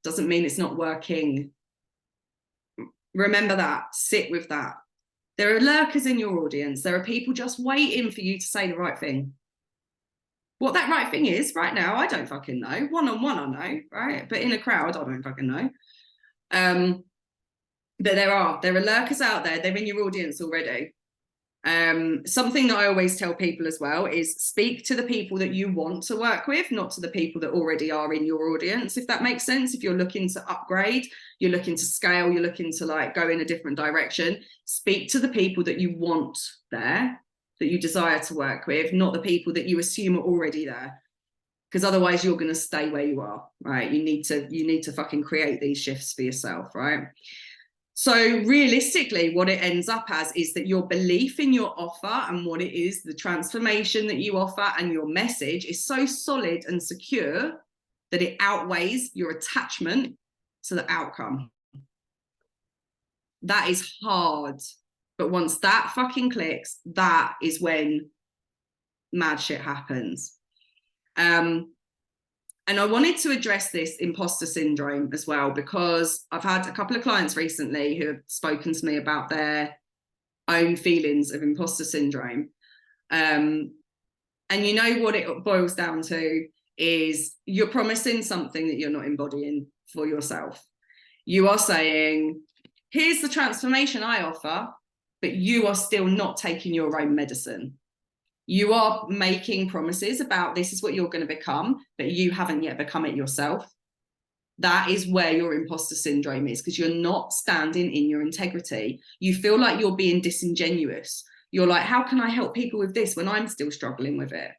doesn't mean it's not working. Remember that. Sit with that. There are lurkers in your audience. There are people just waiting for you to say the right thing. What that right thing is right now, I don't fucking know. One-on-one, I know, right? But in a crowd, I don't fucking know. But there are lurkers out there. They're in your audience already. Something that I always tell people as well is speak to the people that you want to work with, not to the people that already are in your audience, if that makes sense. If you're looking to upgrade, you're looking to scale, you're looking to like go in a different direction, speak to the people that you want there, that you desire to work with, not the people that you assume are already there. Because otherwise you're going to stay where you are, right? You need to fucking create these shifts for yourself, right? So realistically, what it ends up as is that your belief in your offer and what it is, the transformation that you offer and your message is so solid and secure that it outweighs your attachment to the outcome. That is hard. But once that fucking clicks, that is when mad shit happens. And I wanted to address this imposter syndrome as well, because I've had a couple of clients recently who have spoken to me about their own feelings of imposter syndrome. And you know what it boils down to is you're promising something that you're not embodying for yourself. You are saying, here's the transformation I offer, but you are still not taking your own medicine. You are making promises about this is what you're going to become, but you haven't yet become it yourself. That is where your imposter syndrome is, because you're not standing in your integrity. You feel like you're being disingenuous. You're like, how can I help people with this when I'm still struggling with it?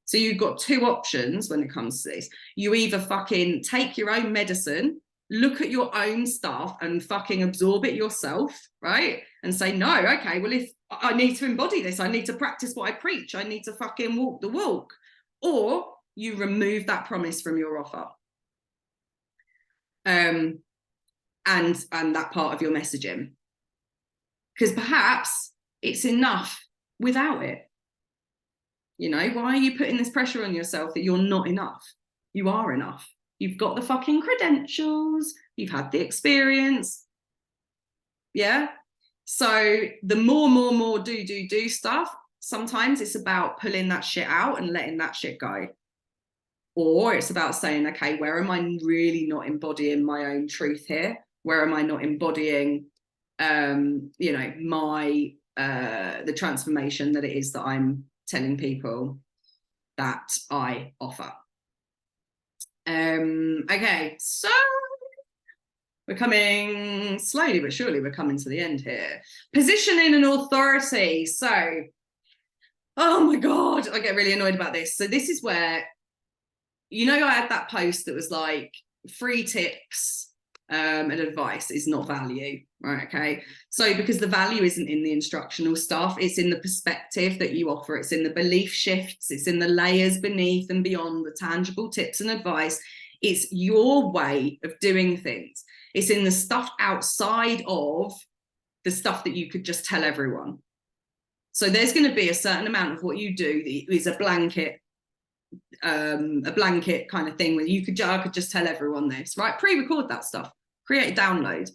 So you've got two options when it comes to this. You either fucking take your own medicine, look at your own stuff and fucking absorb it yourself, right? And say, no, okay, well, if I need to embody this, I need to practice what I preach, I need to fucking walk the walk. Or you remove that promise from your offer. and that part of your messaging. Because perhaps it's enough without it. You know, why are you putting this pressure on yourself that you're not enough? You are enough. You've got the fucking credentials. You've had the experience. Yeah. So the more do stuff, sometimes it's about pulling that shit out and letting that shit go. Or it's about saying, okay, where am I really not embodying my own truth here? Where am I not embodying, you know, my, the transformation that it is that I'm telling people that I offer. Okay, so we're coming slowly but surely, we're coming to the end here. Positioning and authority. So, oh my God, I get really annoyed about this. So this is where, you know, I had that post that was like free tips and advice is not value, right? Okay. So because the value isn't in the instructional stuff, it's in the perspective that you offer, it's in the belief shifts, it's in the layers beneath and beyond the tangible tips and advice. It's your way of doing things. It's in the stuff outside of the stuff that you could just tell everyone. So there's going to be a certain amount of what you do that is a blanket kind of thing where I could just tell everyone this, right? Pre-record that stuff, create a download.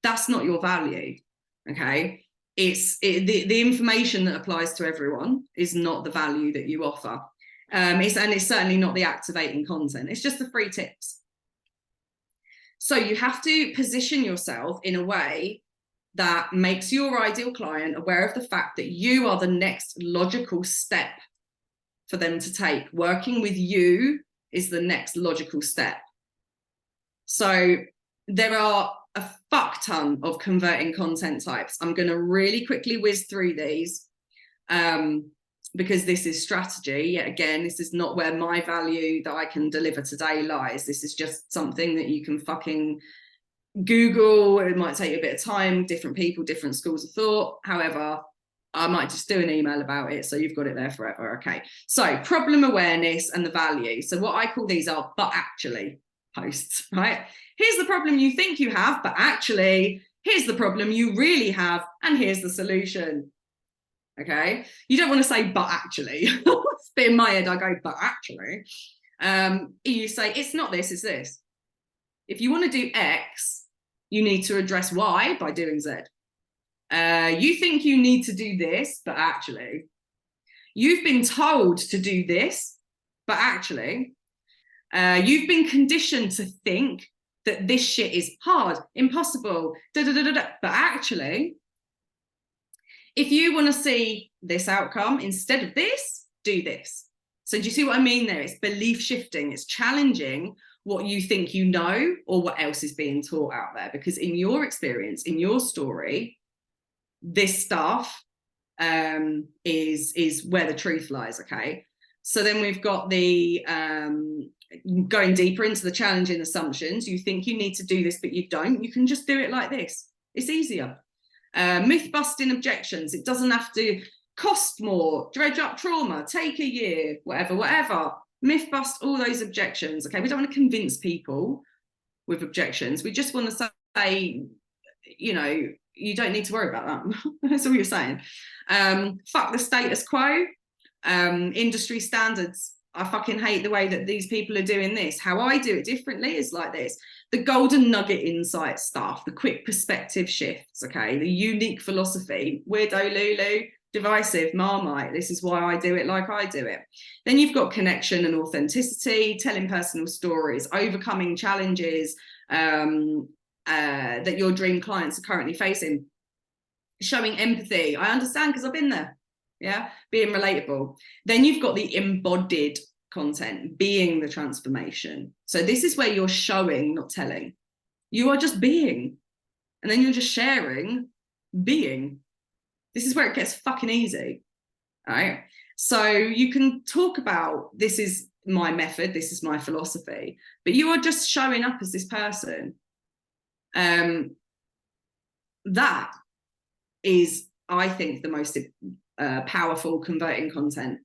That's not your value. Okay. The information that applies to everyone is not the value that you offer. And it's certainly not the activating content. It's just the free tips. So you have to position yourself in a way that makes your ideal client aware of the fact that you are the next logical step for them to take. Working with you is the next logical step. So there are a fuck ton of converting content types. I'm going to really quickly whiz through these because this is strategy. Yet again, this is not where my value that I can deliver today lies. This is just something that you can fucking Google. It might take you a bit of time, different people, different schools of thought. However, I might just do an email about it, so you've got it there forever. Okay, so problem awareness and the value. So what I call these are but actually posts, right? Here's the problem you think you have, but actually here's the problem you really have, and here's the solution. Okay, you don't want to say but actually. But in my head I go but actually. You say it's not this, it's this. If you want to do X, you need to address Y by doing Z. You think you need to do this, but actually, you've been told to do this, but actually, you've been conditioned to think that this shit is hard, impossible, but actually, if you want to see this outcome instead of this, do this. So do you see what I mean there? It's belief shifting. It's challenging what you think you know or what else is being taught out there. Because in your experience, in your story, this stuff is where the truth lies. Okay. So then we've got the going deeper into the challenging assumptions. You think you need to do this, but you don't. You can just do it like this. It's easier. Myth busting objections. It doesn't have to cost more, dredge up trauma, take a year, whatever. Myth bust all those objections. Okay, we don't want to convince people with objections. We just want to say, you know, you don't need to worry about that. That's all you're saying. Fuck the status quo. Industry standards. I fucking hate the way that these people are doing this. How I do it differently is like this. The golden nugget insight stuff, the quick perspective shifts, okay, the unique philosophy, weirdo Lulu, divisive, Marmite, this is why I do it like I do it. Then you've got connection and authenticity, telling personal stories, overcoming challenges that your dream clients are currently facing, showing empathy. I understand because I've been there, yeah, being relatable. Then you've got the embodied content, being the transformation. So this is where you're showing, not telling. You are just being, and then you're just sharing being. This is where it gets fucking easy, right? So you can talk about, this is my method, this is my philosophy, but you are just showing up as this person. That is, I think, the most powerful converting content,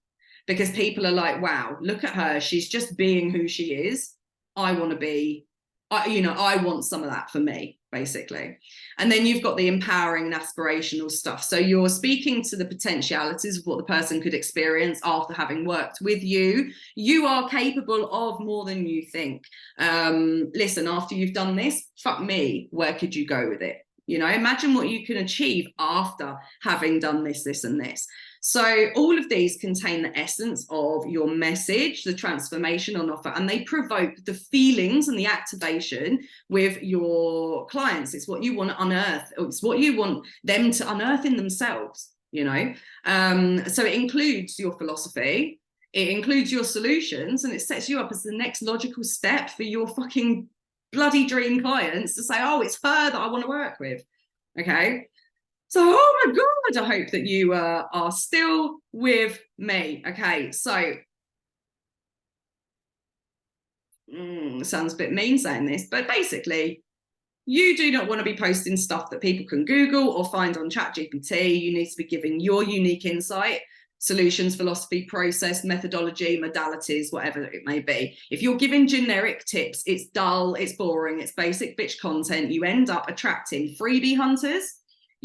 because people are like, wow, look at her, she's just being who she is. I want to be I want some of that for me, basically. And then you've got the empowering and aspirational stuff. So you're speaking to the potentialities of what the person could experience after having worked with you. You are capable of more than you think. Listen, after you've done this, fuck me, where could you go with it? Imagine what you can achieve after having done this, this, and this. So all of these contain the essence of your message, the transformation on offer, and they provoke the feelings and the activation with your clients. It's what you want to unearth. It's what you want them to unearth in themselves, So it includes your philosophy, it includes your solutions, and it sets you up as the next logical step for your fucking bloody dream clients to say, oh, it's her that I want to work with. Okay. So, oh my God, I hope that you are still with me. Okay, so sounds a bit mean saying this, but basically, you do not want to be posting stuff that people can Google or find on ChatGPT. You need to be giving your unique insight, solutions, philosophy, process, methodology, modalities, whatever it may be. If you're giving generic tips, it's dull, it's boring, it's basic bitch content. You end up attracting freebie hunters.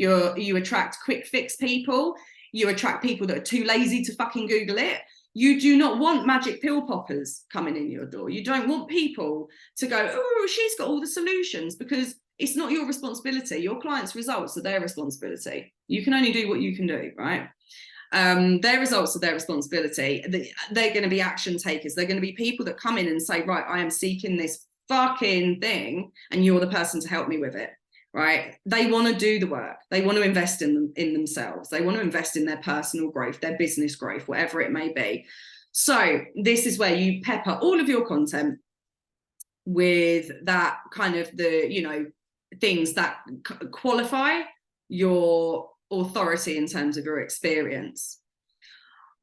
You attract quick fix people. You attract people that are too lazy to fucking Google it. You do not want magic pill poppers coming in your door. You don't want people to go, oh, she's got all the solutions, because it's not your responsibility. Your clients' results are their responsibility. You can only do what you can do, right? Their results are their responsibility. They're going to be action takers. They're going to be people that come in and say, right, I am seeking this fucking thing, and you're the person to help me with it. Right? They want to do the work. They want to invest in themselves. They want to invest in their personal growth, their business growth, whatever it may be. So this is where you pepper all of your content with that kind of things that qualify your authority in terms of your experience.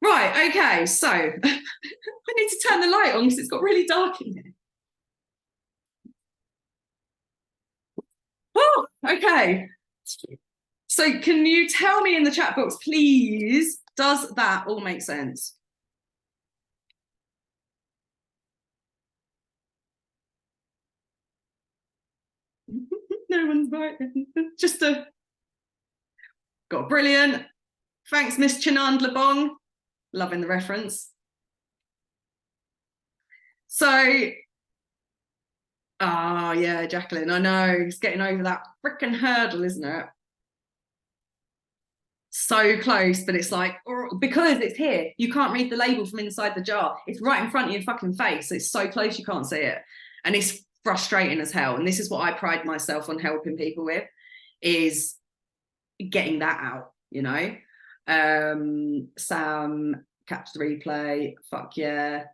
Right, okay, so I need to turn the light on because it's got really dark in here. Oh, okay. So can you tell me in the chat box, please, does that all make sense? No one's biting. Just got brilliant. Thanks, Miss Chinandla Bong. Loving the reference. So, yeah, Jacqueline, I know. It's getting over that freaking hurdle, isn't it? So close, but it's like, because it's here, you can't read the label from inside the jar. It's right in front of your fucking face. It's so close you can't see it. And it's frustrating as hell. And this is what I pride myself on helping people with, is getting that out, Sam, catch the replay, fuck yeah.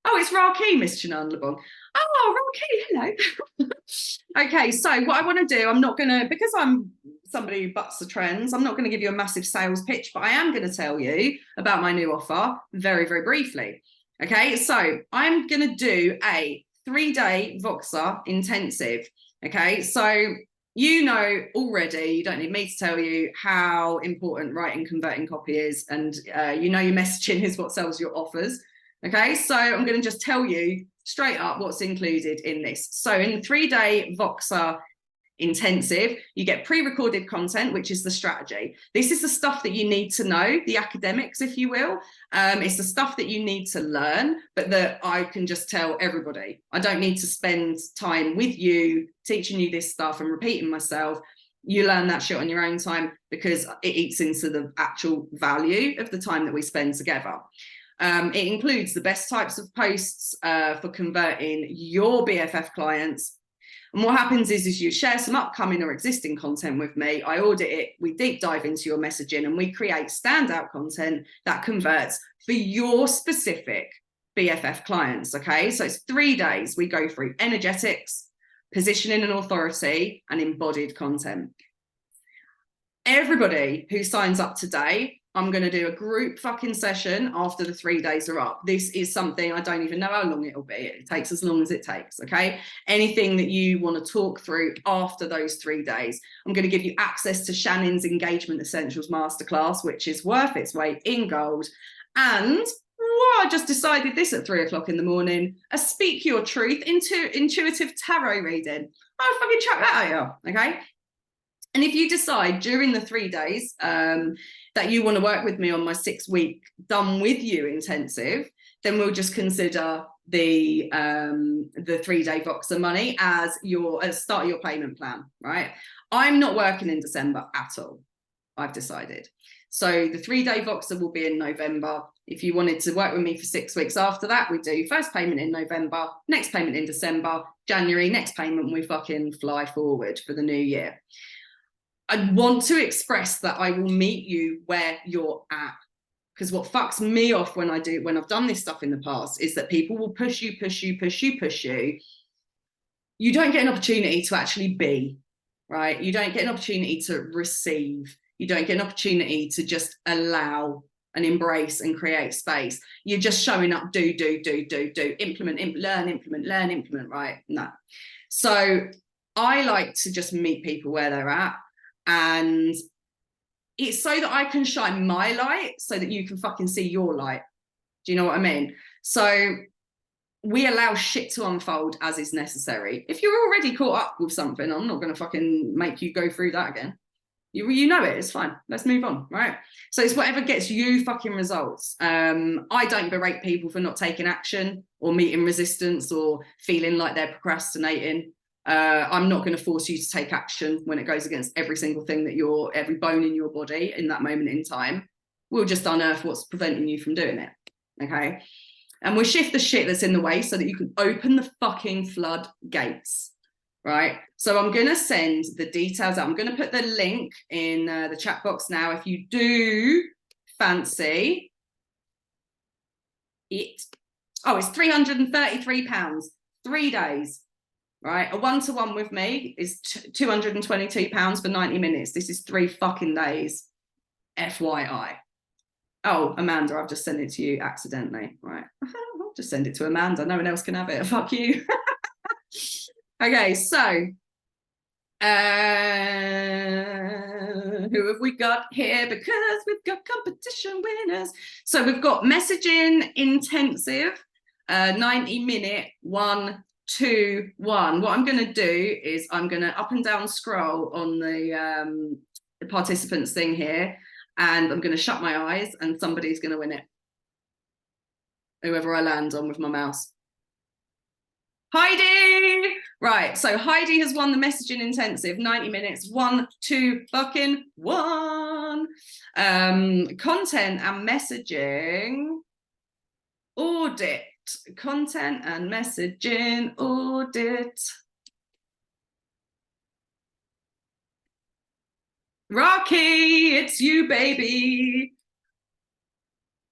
Oh, it's Raki, Miss Janan Lebong. Oh, Raki, hello. Okay, so what I want to do, I'm not going to, because I'm somebody who butts the trends, I'm not going to give you a massive sales pitch, but I am going to tell you about my new offer very, very briefly. Okay, so I'm going to do a 3-day Voxer intensive. Okay, so already, you don't need me to tell you how important writing converting copy is, and your messaging is what sells your offers. Okay, so I'm going to just tell you straight up what's included in this. So in the 3-day Voxer intensive, you get pre-recorded content, which is the strategy. This is the stuff that you need to know, the academics, if you will. It's the stuff that you need to learn, but that I can just tell everybody. I don't need to spend time with you teaching you this stuff and repeating myself. You learn that shit on your own time, because it eats into the actual value of the time that we spend together. It includes the best types of posts for converting your BFF clients. And what happens is you share some upcoming or existing content with me, I audit it, we deep dive into your messaging, and we create standout content that converts for your specific BFF clients, okay? So it's 3 days. We go through energetics, positioning and authority, and embodied content. Everybody who signs up today, I'm going to do a group fucking session after the 3 days are up. This is something I don't even know how long it'll be. It takes as long as it takes, okay? Anything that you want to talk through after those 3 days. I'm going to give you access to Shannon's Engagement Essentials Masterclass, which is worth its weight in gold. And I just decided this at 3 o'clock in the morning. A speak your truth into intuitive tarot reading. I'll fucking chuck that at you, okay? And if you decide during the 3 days that you want to work with me on my 6-week done with you intensive, then we'll just consider the 3-day Voxer money as your start of your payment plan, right? I'm not working in December at all, I've decided. So the 3-day Voxer will be in November. If you wanted to work with me for 6 weeks after that, we do first payment in November, next payment in December, January, next payment, we fucking fly forward for the new year. I want to express that I will meet you where you're at. Because what fucks me off when I've done this stuff in the past is that people will push you. You don't get an opportunity to actually be, right? You don't get an opportunity to receive. You don't get an opportunity to just allow and embrace and create space. You're just showing up, do, implement, learn, right? No. So I like to just meet people where they're at. And it's so that I can shine my light so that you can fucking see your light. Do you know what I mean? So we allow shit to unfold as is necessary. If you're already caught up with something, I'm not going to fucking make you go through that again. You know it, it's fine. Let's move on, right? So it's whatever gets you fucking results. I don't berate people for not taking action or meeting resistance or feeling like they're procrastinating. I'm not going to force you to take action when it goes against every single thing that every bone in your body in that moment in time. We'll just unearth what's preventing you from doing it, okay? And we'll shift the shit that's in the way so that you can open the fucking floodgates, right? So I'm going to send the details out. I'm going to put the link in the chat box now. If you do fancy it, it's £333, 3 days. Right, a one-to-one with me is £222 for 90 minutes. This is 3 fucking days, FYI. Oh, Amanda, I've just sent it to you accidentally. Right, I'll just send it to Amanda. No one else can have it. Fuck you. Okay, so who have we got here? Because we've got competition winners. So we've got messaging intensive, 90-minute 1, 2, 1. What I'm going to do is I'm going to up and down scroll on the participants thing here, and I'm going to shut my eyes and somebody's going to win it. Whoever I land on with my mouse. Heidi! Right, so Heidi has won the messaging intensive, 90 minutes, 1, 2, fucking 1. Content and messaging audit. Content and messaging audit. Rocky, it's you, baby.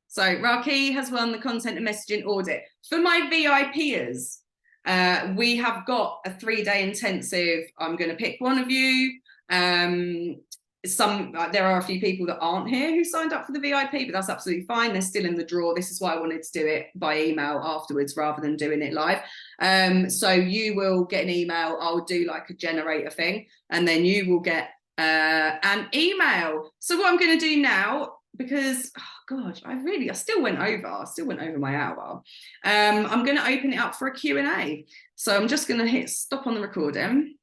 So Rocky has won the content and messaging audit. For my VIPers, we have got a 3-day intensive. I'm going to pick one of you. There are a few people that aren't here who signed up for the VIP, but that's absolutely fine. They're still in the draw. This is why I wanted to do it by email afterwards rather than doing it live. So you will get an email. I'll do like a generator thing, and then you will get an email. So what I'm going to do now, because God, I still went over my hour. I'm going to open it up for a Q&A. So I'm just going to hit stop on the recording.